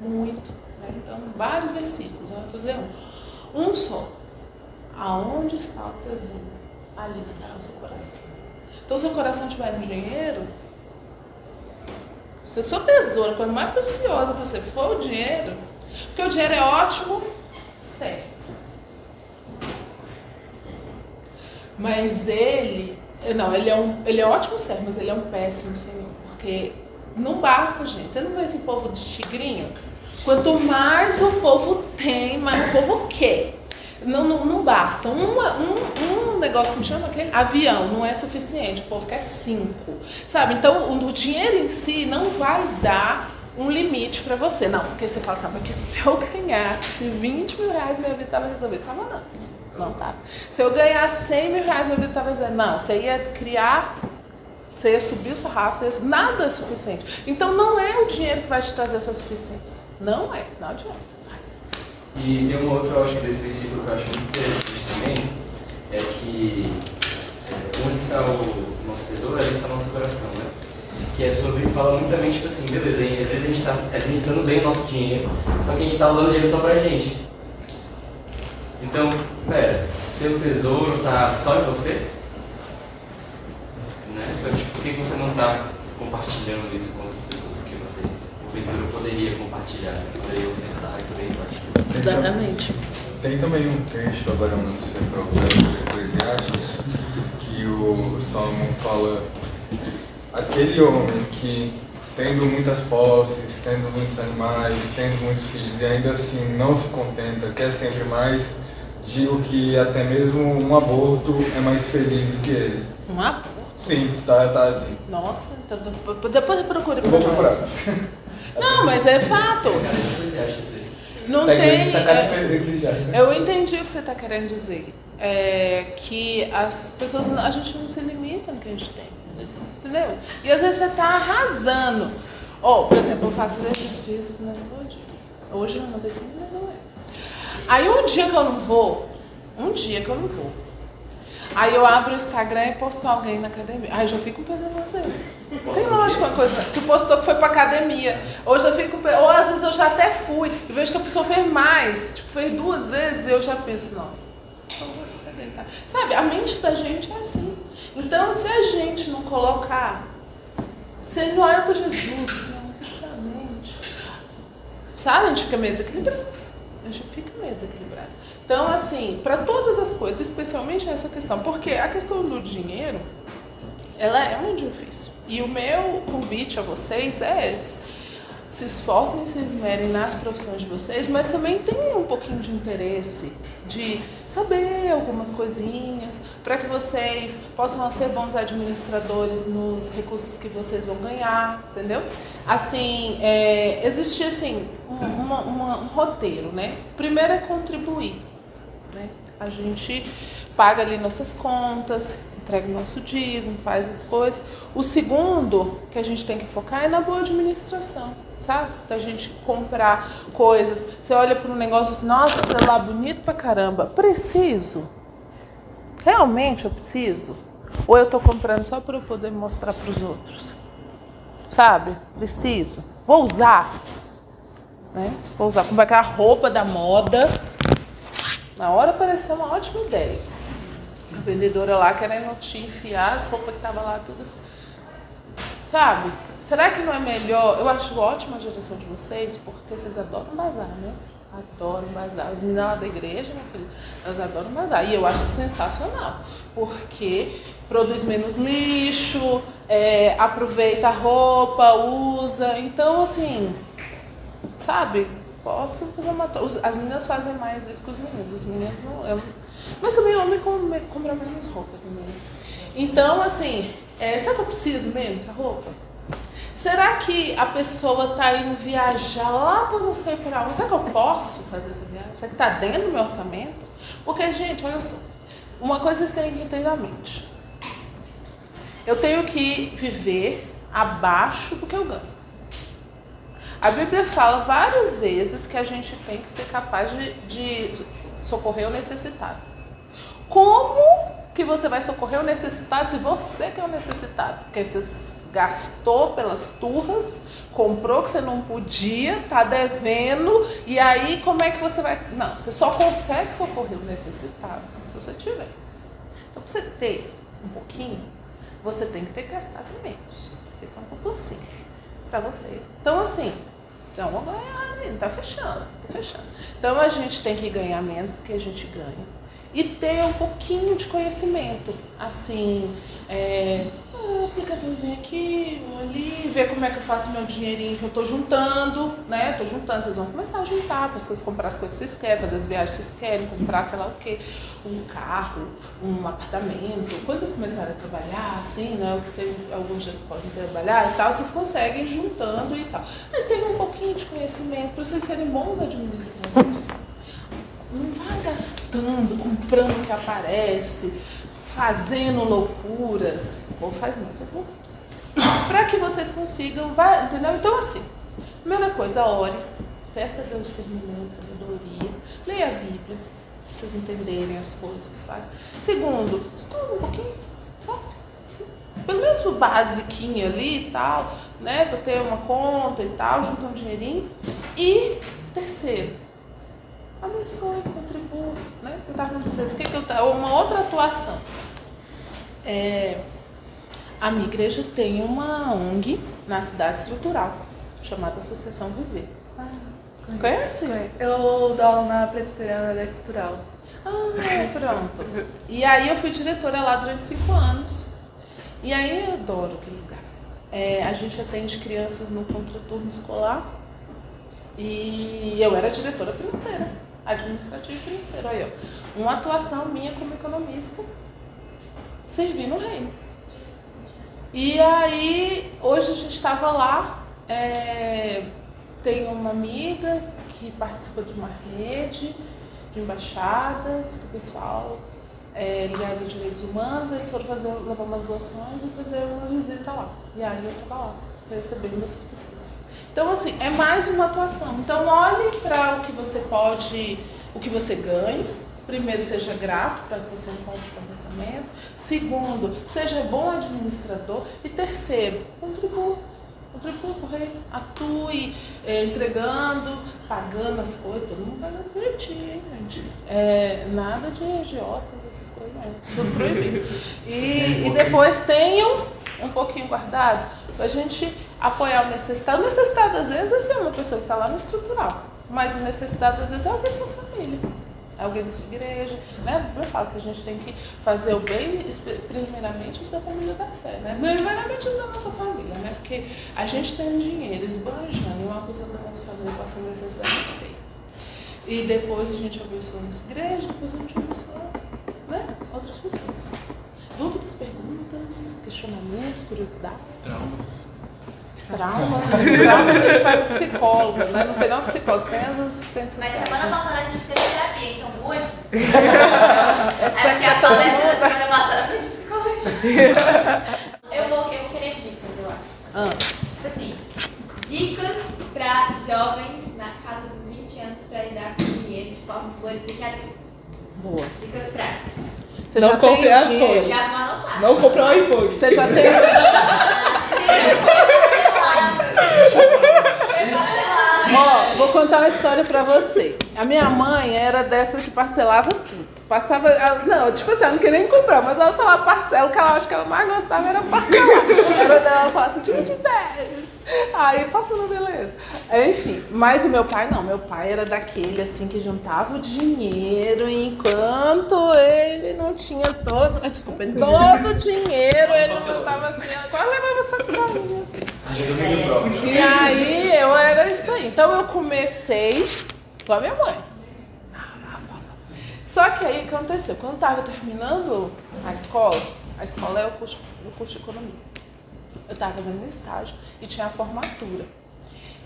muito. Né? Então, vários versículos, eu vou dizer um só. Aonde está o tesouro? Ali está o seu coração. Então, se o seu coração tiver no dinheiro, se o seu tesouro, a coisa mais preciosa para você for o dinheiro, porque o dinheiro é ótimo, certo. Mas ele é ótimo, certo, mas ele é um péssimo senhor. Porque não basta, gente. Você não vê esse povo de tigrinho? Quanto mais o povo tem, mais o povo quer. Não basta. Um negócio que me chama aquele avião não é suficiente, o povo quer 5. Sabe? Então, o dinheiro em si não vai dar um limite pra você. Não, porque você fala assim, porque se eu ganhasse 20 mil reais, minha vida estava resolvida. Tava não tava. Se eu ganhasse 100 mil reais, minha vida estava resolvida. Não, você ia criar, você ia subir o sarrafo, nada é suficiente. Então, não é o dinheiro que vai te trazer essa suficiência. Não adianta. E tem uma outra, eu acho que desse versículo que eu acho muito interessante também, é que onde está o nosso tesouro, ali está o nosso coração, né? Que é sobre, fala muito também, tipo assim, beleza, às vezes a gente está administrando bem o nosso dinheiro, só que a gente está usando o dinheiro só pra gente. Então, seu tesouro está só em você? Né? Então, tipo, por que você não está compartilhando isso com outras pessoas que você, porventura, poderia compartilhar, que poderia ofertar e por aí vai? Exatamente. Tem também um texto, agora eu não sei para o Eclesiastes, que o Salomão fala, aquele homem que, tendo muitas posses, tendo muitos animais, tendo muitos filhos, e ainda assim não se contenta, quer sempre mais, digo que até mesmo um aborto é mais feliz do que ele. Um aborto? Sim, tá assim. Nossa, então depois eu procuro Eu vou pra procurar. nós. Não, mas é fato. Cara, depois acha isso aí. Não Tá tem. cara de Eclesiastes. Eu entendi o que você está querendo dizer. Que as pessoas, a gente não se limita no que a gente tem. Entendeu? E às vezes você está arrasando. Por exemplo, eu faço exercício físico hoje. Hoje eu não tenho sido, não é. Aí um dia que eu não vou. Aí eu abro o Instagram e posto alguém na academia. Aí eu já fico pensando às vezes. Tem lógico uma coisa. Tu postou que foi pra academia. Hoje eu fico. Ou às vezes eu já até fui. E vejo que a pessoa fez mais. Tipo, fez 2 vezes e eu já penso, nossa, então vou sedentar. Sabe, a mente da gente é assim. Então se a gente não colocar. Você não olha pra Jesus, assim, essa mente. Sabe, a gente fica meio desequilibrado. Então, assim, para todas as coisas, especialmente essa questão, porque a questão do dinheiro, ela é muito difícil. E o meu convite a vocês é esse. Se esforcem e se esmerem nas profissões de vocês, mas também tenham um pouquinho de interesse de saber algumas coisinhas, para que vocês possam ser bons administradores nos recursos que vocês vão ganhar, entendeu? Assim, existe assim, um roteiro, né? Primeiro é contribuir, né? A gente paga ali nossas contas, entrega o nosso dízimo, faz as coisas. O segundo que a gente tem que focar é na boa administração, sabe? Da gente comprar coisas. Você olha para um negócio assim, nossa, celular bonito pra caramba. Preciso? Realmente eu preciso? Ou eu tô comprando só para eu poder mostrar para os outros? Sabe? Preciso. Vou usar. Né? Vou usar. Comprar aquela roupa da moda. Na hora pareceu uma ótima ideia. A vendedora lá querendo te enfiar as roupas que estavam lá todas. Sabe? Será que não é melhor? Eu acho ótima a geração de vocês, porque vocês adoram bazar, né? Adoram bazar. As meninas lá da igreja, meu filho, elas adoram bazar. E eu acho sensacional, porque produz menos lixo, aproveita a roupa, usa. Então, assim, sabe? Posso fazer uma... As meninas fazem mais isso que os meninos. Os meninos não... Mas também o homem compra menos roupa também. Então, assim, será que eu preciso mesmo dessa roupa? Será que a pessoa está indo viajar lá para não sei por onde? Será que eu posso fazer essa viagem? Será que está dentro do meu orçamento? Porque, gente, olha só. Uma coisa vocês têm que ter na mente. Eu tenho que viver abaixo do que eu ganho. A Bíblia fala várias vezes que a gente tem que ser capaz de socorrer o necessitado. Como que você vai socorrer o necessitado se você que é o necessitado? Porque você gastou pelas turras, comprou que você não podia, tá devendo, e aí como é que você vai... Não, você só consegue socorrer o necessitado se você tiver. Então, para você ter um pouquinho, você tem que ter gastado menos. Então, um pouco assim, para você. Então, assim, então, tá fechando. Então, a gente tem que ganhar menos do que a gente ganha. E ter um pouquinho de conhecimento, assim, uma aplicaçãozinha aqui, uma ali, ver como é que eu faço meu dinheirinho que eu tô juntando, né? Vocês vão começar a juntar para vocês comprar as coisas que vocês querem, fazer as viagens que vocês querem, comprar sei lá o quê, um carro, um apartamento. Quando vocês começarem a trabalhar, assim, né? Tem alguns já que podem trabalhar e tal, vocês conseguem ir juntando e tal. Aí tem um pouquinho de conhecimento para vocês serem bons administradores. Não vá gastando, comprando o que aparece, fazendo loucuras, ou faz muitas loucuras, para que vocês consigam, entendeu? Então, assim, primeira coisa, ore, peça a Deus discernimento, sabedoria, leia a Bíblia, para vocês entenderem as coisas, faz. Segundo, estuda um pouquinho, pelo menos o basiquinho ali e tal, né, para ter uma conta e tal, juntar um dinheirinho. E terceiro, abençoe, contribua, né? Eu estava com vocês, uma outra atuação. A minha igreja tem uma ONG na cidade estrutural, chamada Associação Viver. Conhece? Eu dou aula na presbiteriana da estrutural. Pronto. E aí eu fui diretora lá durante 5 anos. E aí eu adoro aquele lugar. A gente atende crianças no contraturno escolar. E eu era diretora financeira, administrativa e financeira. Aí, ó, uma atuação minha como economista, servir no reino. E aí, hoje a gente estava lá, tem uma amiga que participa de uma rede de embaixadas, que o pessoal ligado aos direitos humanos, eles foram levar umas doações e fazer uma visita lá. E aí eu estava lá, recebendo essas pessoas. Então, assim, é mais uma atuação. Então, olhe para o que você pode, o que você ganha. Primeiro, seja grato para que você encontre contentamento. Segundo, seja bom administrador. E terceiro, contribua. Contribua com o reino. Atue entregando, pagando as coisas. Todo mundo pagando direitinho, hein, gente? Nada de agiotas, essas coisas não. Tudo proibido. E depois tenham um pouquinho guardado para a gente apoiar o necessitado. O necessitado, às vezes, é uma pessoa que está lá no estrutural. Mas o necessitado, às vezes, é alguém da sua família. Alguém da sua igreja, né? Eu falo que a gente tem que fazer o bem, primeiramente os da família da fé, né? Primeiramente os da nossa família, né? Porque a gente tem dinheiro esbanjando e uma pessoa da nossa família passando necessidade é feia. E depois a gente abençoa a nossa igreja, depois a gente abençoa, né? Outras pessoas. Dúvidas, perguntas, questionamentos, curiosidades? Traumas a gente vai pro psicólogo, né? Não tem não psicólogo, tem as assistentes sociais. Mas semana passada a gente teve terapia, então hoje. Porque a palestra da semana passada foi de psicologia. Eu vou querer dicas, eu acho. Assim, dicas para jovens na casa dos 20 anos para lidar com dinheiro de forma que glorifique a Deus. Boa. Dicas práticas. Você não já tem dinheiro? Já vou anotar. Não comprar um iPhone. Você já tem... Ó, vou contar uma história pra você. A minha mãe era dessa que parcelava tudo. Passava, não, tipo assim, ela não queria nem comprar, mas ela falava parcela, que ela acho que ela mais gostava era parcelar. Era dela, ela falava assim, divide 10. Aí passando, beleza. Enfim, mas o meu pai não, meu pai era daquele assim que juntava o dinheiro enquanto ele não tinha todo o dinheiro, ele juntava assim, quase levava essa carinha assim. E aí eu era isso aí. Então eu comecei com a minha mãe. Só que aí o que aconteceu? Quando eu estava terminando a escola é o curso de economia. Eu estava fazendo estágio e tinha a formatura.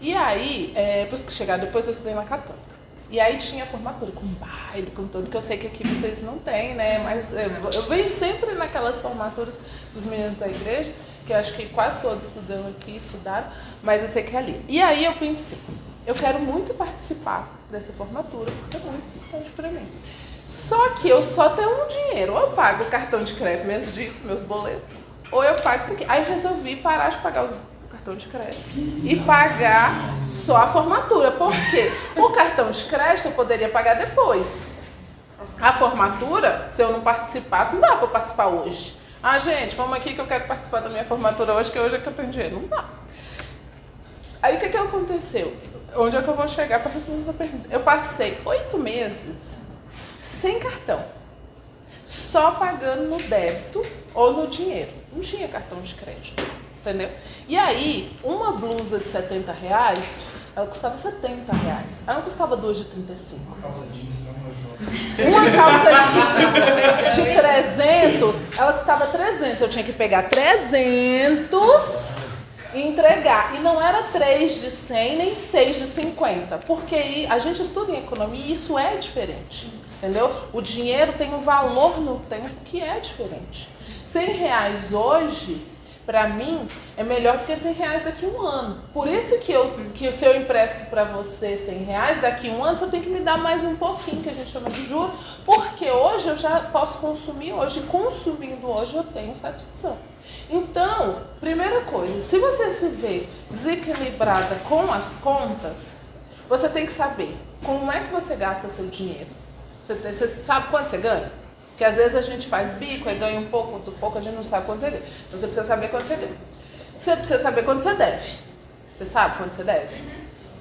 E aí, depois que chegar, depois eu estudei na Católica. E aí tinha a formatura com baile, com tudo, que eu sei que aqui vocês não têm, né? Mas eu venho sempre naquelas formaturas dos meninos da igreja, que eu acho que quase todos estudam aqui, estudaram, mas eu sei que é ali. E aí eu pensei, eu quero muito participar dessa formatura, porque é muito importante para mim. Só que eu só tenho um dinheiro, ou eu pago o cartão de crédito, meus boletos, ou eu pago isso aqui. Aí eu resolvi parar de pagar o cartão de crédito e pagar só a formatura. Por quê? O cartão de crédito eu poderia pagar depois. A formatura, se eu não participasse, não dá para participar hoje. Ah, gente, vamos aqui que eu quero participar da minha formatura hoje, que hoje é que eu tenho dinheiro. Não dá. Aí o que aconteceu? Onde é que eu vou chegar para responder essa pergunta? Eu passei 8 meses sem cartão, só pagando no débito ou no dinheiro. Não tinha cartão de crédito, entendeu? E aí, uma blusa de R$70, ela custava R$70. Ela não custava 2 de 35. Uma calça jeans Uma calça jeans de 300, ela custava 300. Eu tinha que pegar 300 e entregar. E não era 3 de 100 nem 6 de 50. Porque a gente estuda em economia e isso é diferente. Entendeu? O dinheiro tem um valor no tempo que é diferente. R$100 hoje, para mim, é melhor do que R$100 daqui a um ano. Por isso que se eu empresto para você R$100, daqui a um ano você tem que me dar mais um pouquinho, que a gente chama de juros, porque hoje eu já posso consumir hoje, consumindo hoje eu tenho satisfação. Então, primeira coisa, se você se vê desequilibrada com as contas, você tem que saber como é que você gasta seu dinheiro. Você sabe quanto você ganha? Porque às vezes a gente faz bico, aí ganha um pouco, outro pouco, a gente não sabe quanto você ganha. Então você precisa saber quanto você ganha. Você precisa saber quanto você deve. Você sabe quanto você deve?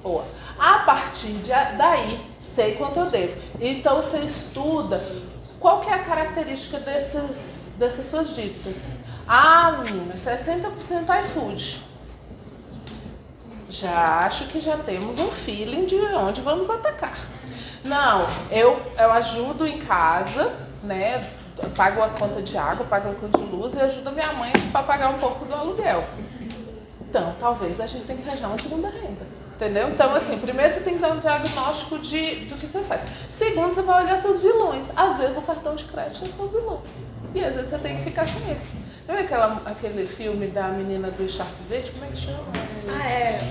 Boa. A partir daí, sei quanto eu devo. Então você estuda qual que é a característica dessas suas dívidas. Ah, menina, 60% iFood. Já acho que já temos um feeling de onde vamos atacar. Não, eu ajudo em casa, né, pago a conta de água, pago a conta de luz e ajudo a minha mãe para pagar um pouco do aluguel. Então, talvez a gente tenha que arranjar uma segunda renda, entendeu? Então, assim, primeiro você tem que dar um diagnóstico do que você faz. Segundo, você vai olhar seus vilões. Às vezes o cartão de crédito é seu vilão. E às vezes você tem que ficar sem ele. Lembra aquele filme da menina do Shark Verde? Como é que chama?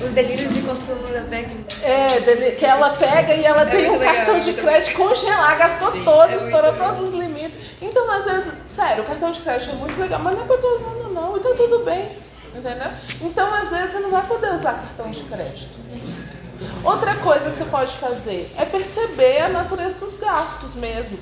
O delírio de consumo da PEC. Que ela pega e ela tem um cartão de crédito congelado, gastou todos, estourou todos os limites. Então, às vezes, sério, o cartão de crédito é muito legal, mas não é pra todo mundo não, e tá tudo bem, entendeu? Então, às vezes, você não vai poder usar cartão de crédito. Outra coisa que você pode fazer é perceber a natureza dos gastos mesmo.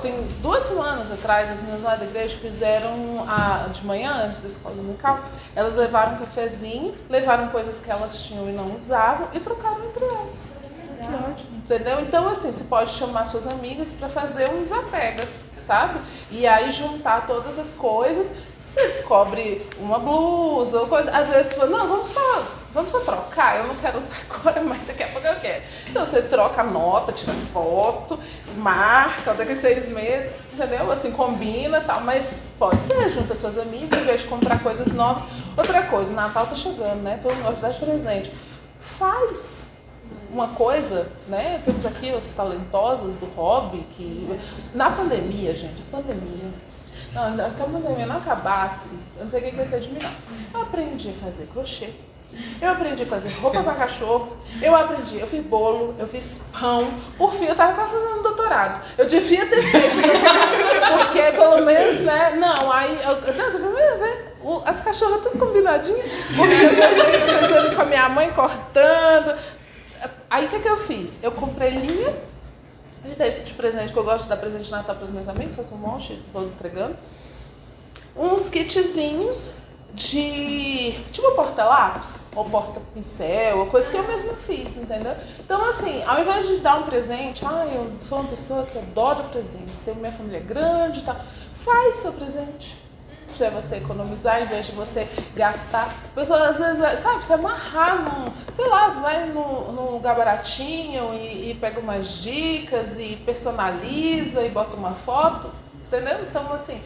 Tem 2 semanas atrás, as meninas lá da igreja fizeram, de manhã, antes da escola dominical, elas levaram um cafezinho, levaram coisas que elas tinham e não usavam e trocaram entre elas. Entendeu? Então, assim, você pode chamar suas amigas para fazer um desapega, sabe? E aí juntar todas as coisas, você descobre uma blusa ou coisa, às vezes você fala, não, vamos só trocar, eu não quero usar agora, mas daqui a pouco eu quero. Então você troca a nota, tira foto, marca, daqui a 6 meses, entendeu? Assim, combina e tal, mas pode ser, junta suas amigas, em vez de comprar coisas novas. Outra coisa, Natal tá chegando, né? Todo mundo gosta de dar presente. Faz uma coisa, né? Temos aqui as talentosas do hobby, que na pandemia, gente, não, que a pandemia não acabasse, eu não sei o que ia ser de mim, não. Eu aprendi a fazer crochê, eu aprendi a fazer roupa para cachorro, eu fiz bolo, eu fiz pão. Por fim, eu tava quase fazendo um doutorado. Eu devia ter feito, porque pelo menos, né? Não, aí, você vai ver, as cachorras tudo combinadinhas, porque eu fazendo com a minha mãe, cortando. Aí o que eu fiz? Eu comprei linha, de presente, que eu gosto de dar presente de Natal para os meus amigos, faço um monte, vou entregando. Uns kitzinhos de tipo porta-lápis, ou porta-pincel, ou coisa que eu mesma fiz, entendeu? Então, assim, ao invés de dar um presente, eu sou uma pessoa que adora presentes, tenho minha família grande e tal, faz seu presente. Para você economizar, em vez de você gastar. A pessoa, às vezes, sabe, você amarrar sei lá, você vai num lugar baratinho e pega umas dicas e personaliza e bota uma foto, entendeu? Então, assim,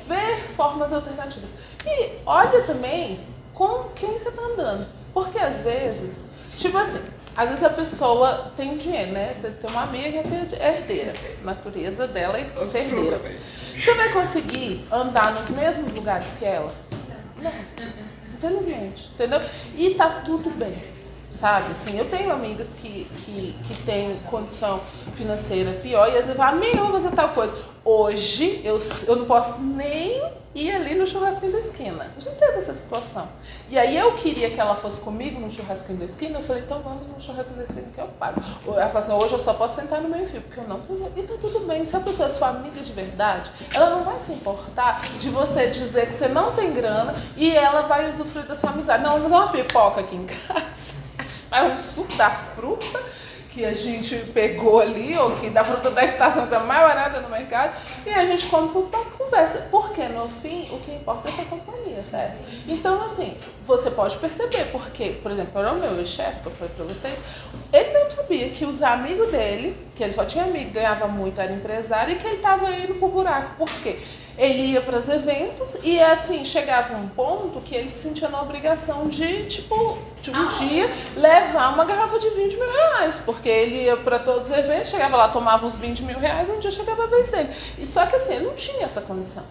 ver formas alternativas. E olha também com quem você tá andando. Porque, às vezes, tipo assim, às vezes a pessoa tem dinheiro, né? Você tem uma amiga que é herdeira. A natureza dela é ser herdeira. Você vai conseguir andar nos mesmos lugares que ela? Não. Infelizmente. Entendeu? E tá tudo bem. Sabe? Assim, eu tenho amigas que têm condição financeira pior e às vezes falam, amiga, eu vou fazer tal coisa. Hoje, eu não posso nem ir ali no churrasquinho da esquina. Já teve essa situação. E aí eu queria que ela fosse comigo no churrasquinho da esquina. Eu falei, então vamos no churrasquinho da esquina que eu pago. Ela falou assim, hoje eu só posso sentar no meio fio, porque eu não tenho. E tá tudo bem. Se a pessoa é sua amiga de verdade, ela não vai se importar de você dizer que você não tem grana e ela vai usufruir da sua amizade. Não, vamos dar uma pipoca aqui em casa. É um suco da fruta que a gente pegou ali, ou que da fruta da estação que tá mais barata no mercado, e a gente come por conversa. Porque no fim, o que importa é essa companhia, sério. Então, assim, você pode perceber, porque, por exemplo, o meu chefe, que eu falei pra vocês, ele mesmo sabia que os amigos dele, que ele só tinha amigo, ganhava muito, era empresário, e que ele tava indo pro buraco. Por quê? Ele ia para os eventos e, assim, chegava um ponto que ele se sentia na obrigação de, tipo, um dia levar uma garrafa de 20 mil reais, porque ele ia para todos os eventos, chegava lá, tomava os 20 mil reais, um dia chegava a vez dele. E só que, assim, ele não tinha essa condição.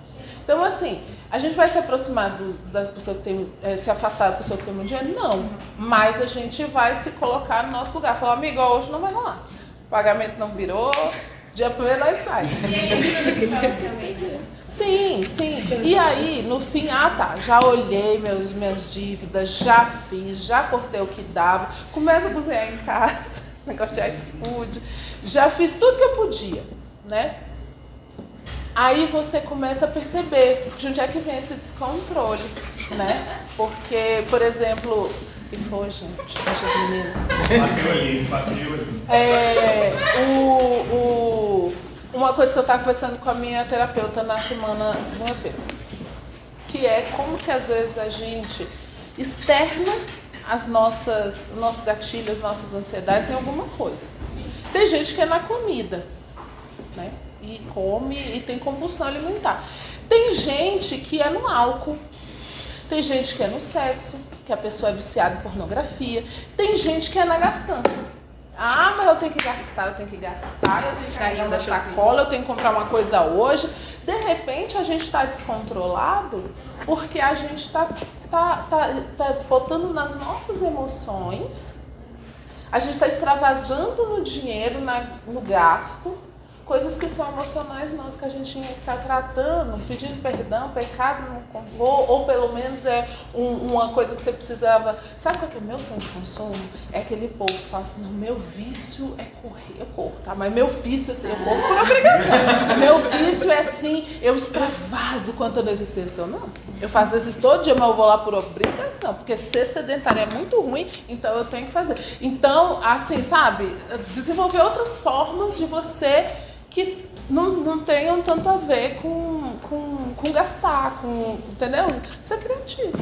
Então, assim, a gente vai se aproximar da pessoa que tem, se afastar da pessoa que tem muito dinheiro? Não. Mas a gente vai se colocar no nosso lugar. Falar, amigo, hoje não vai rolar. O pagamento não virou, dia 1º nós saímos. Sim, sim. E aí, no fim, já olhei minhas dívidas, já fiz, já cortei o que dava, começo a cozinhar em casa, negócio de iFood, já fiz tudo que eu podia, né? Aí você começa a perceber de onde é que vem esse descontrole, né? Porque, por exemplo, que foi, gente? Deixa as meninas. Uma coisa que eu estava conversando com a minha terapeuta na segunda-feira, que é como que às vezes a gente externa nossos gatilhos, nossas ansiedades em alguma coisa. Tem gente que é na comida, né? e come e tem compulsão alimentar. Tem gente que é no álcool, tem gente que é no sexo, que a pessoa é viciada em pornografia, tem gente que é na gastança. Ah, mas eu tenho que gastar, eu tenho que carregar uma sacola, eu tenho que comprar uma coisa hoje. De repente a gente está descontrolado porque a gente está botando nas nossas emoções, a gente está extravasando no dinheiro, no gasto, coisas que são emocionais nossas, que a gente tinha que estar tratando, pedindo perdão, pecado não comprou, ou pelo menos é uma coisa que você precisava. Sabe qual que é o meu sonho de consumo? É aquele povo que fala assim, não, meu vício é correr, eu corro, tá? Mas meu vício, assim, eu corro por obrigação. Meu vício é assim, eu extravaso quanto eu não exercício. Não, eu faço exercício todo dia, mas eu vou lá por obrigação, porque ser sedentário é muito ruim, então eu tenho que fazer. Então, assim, sabe, desenvolver outras formas de você que não tenham tanto a ver com gastar, entendeu? Ser criativo.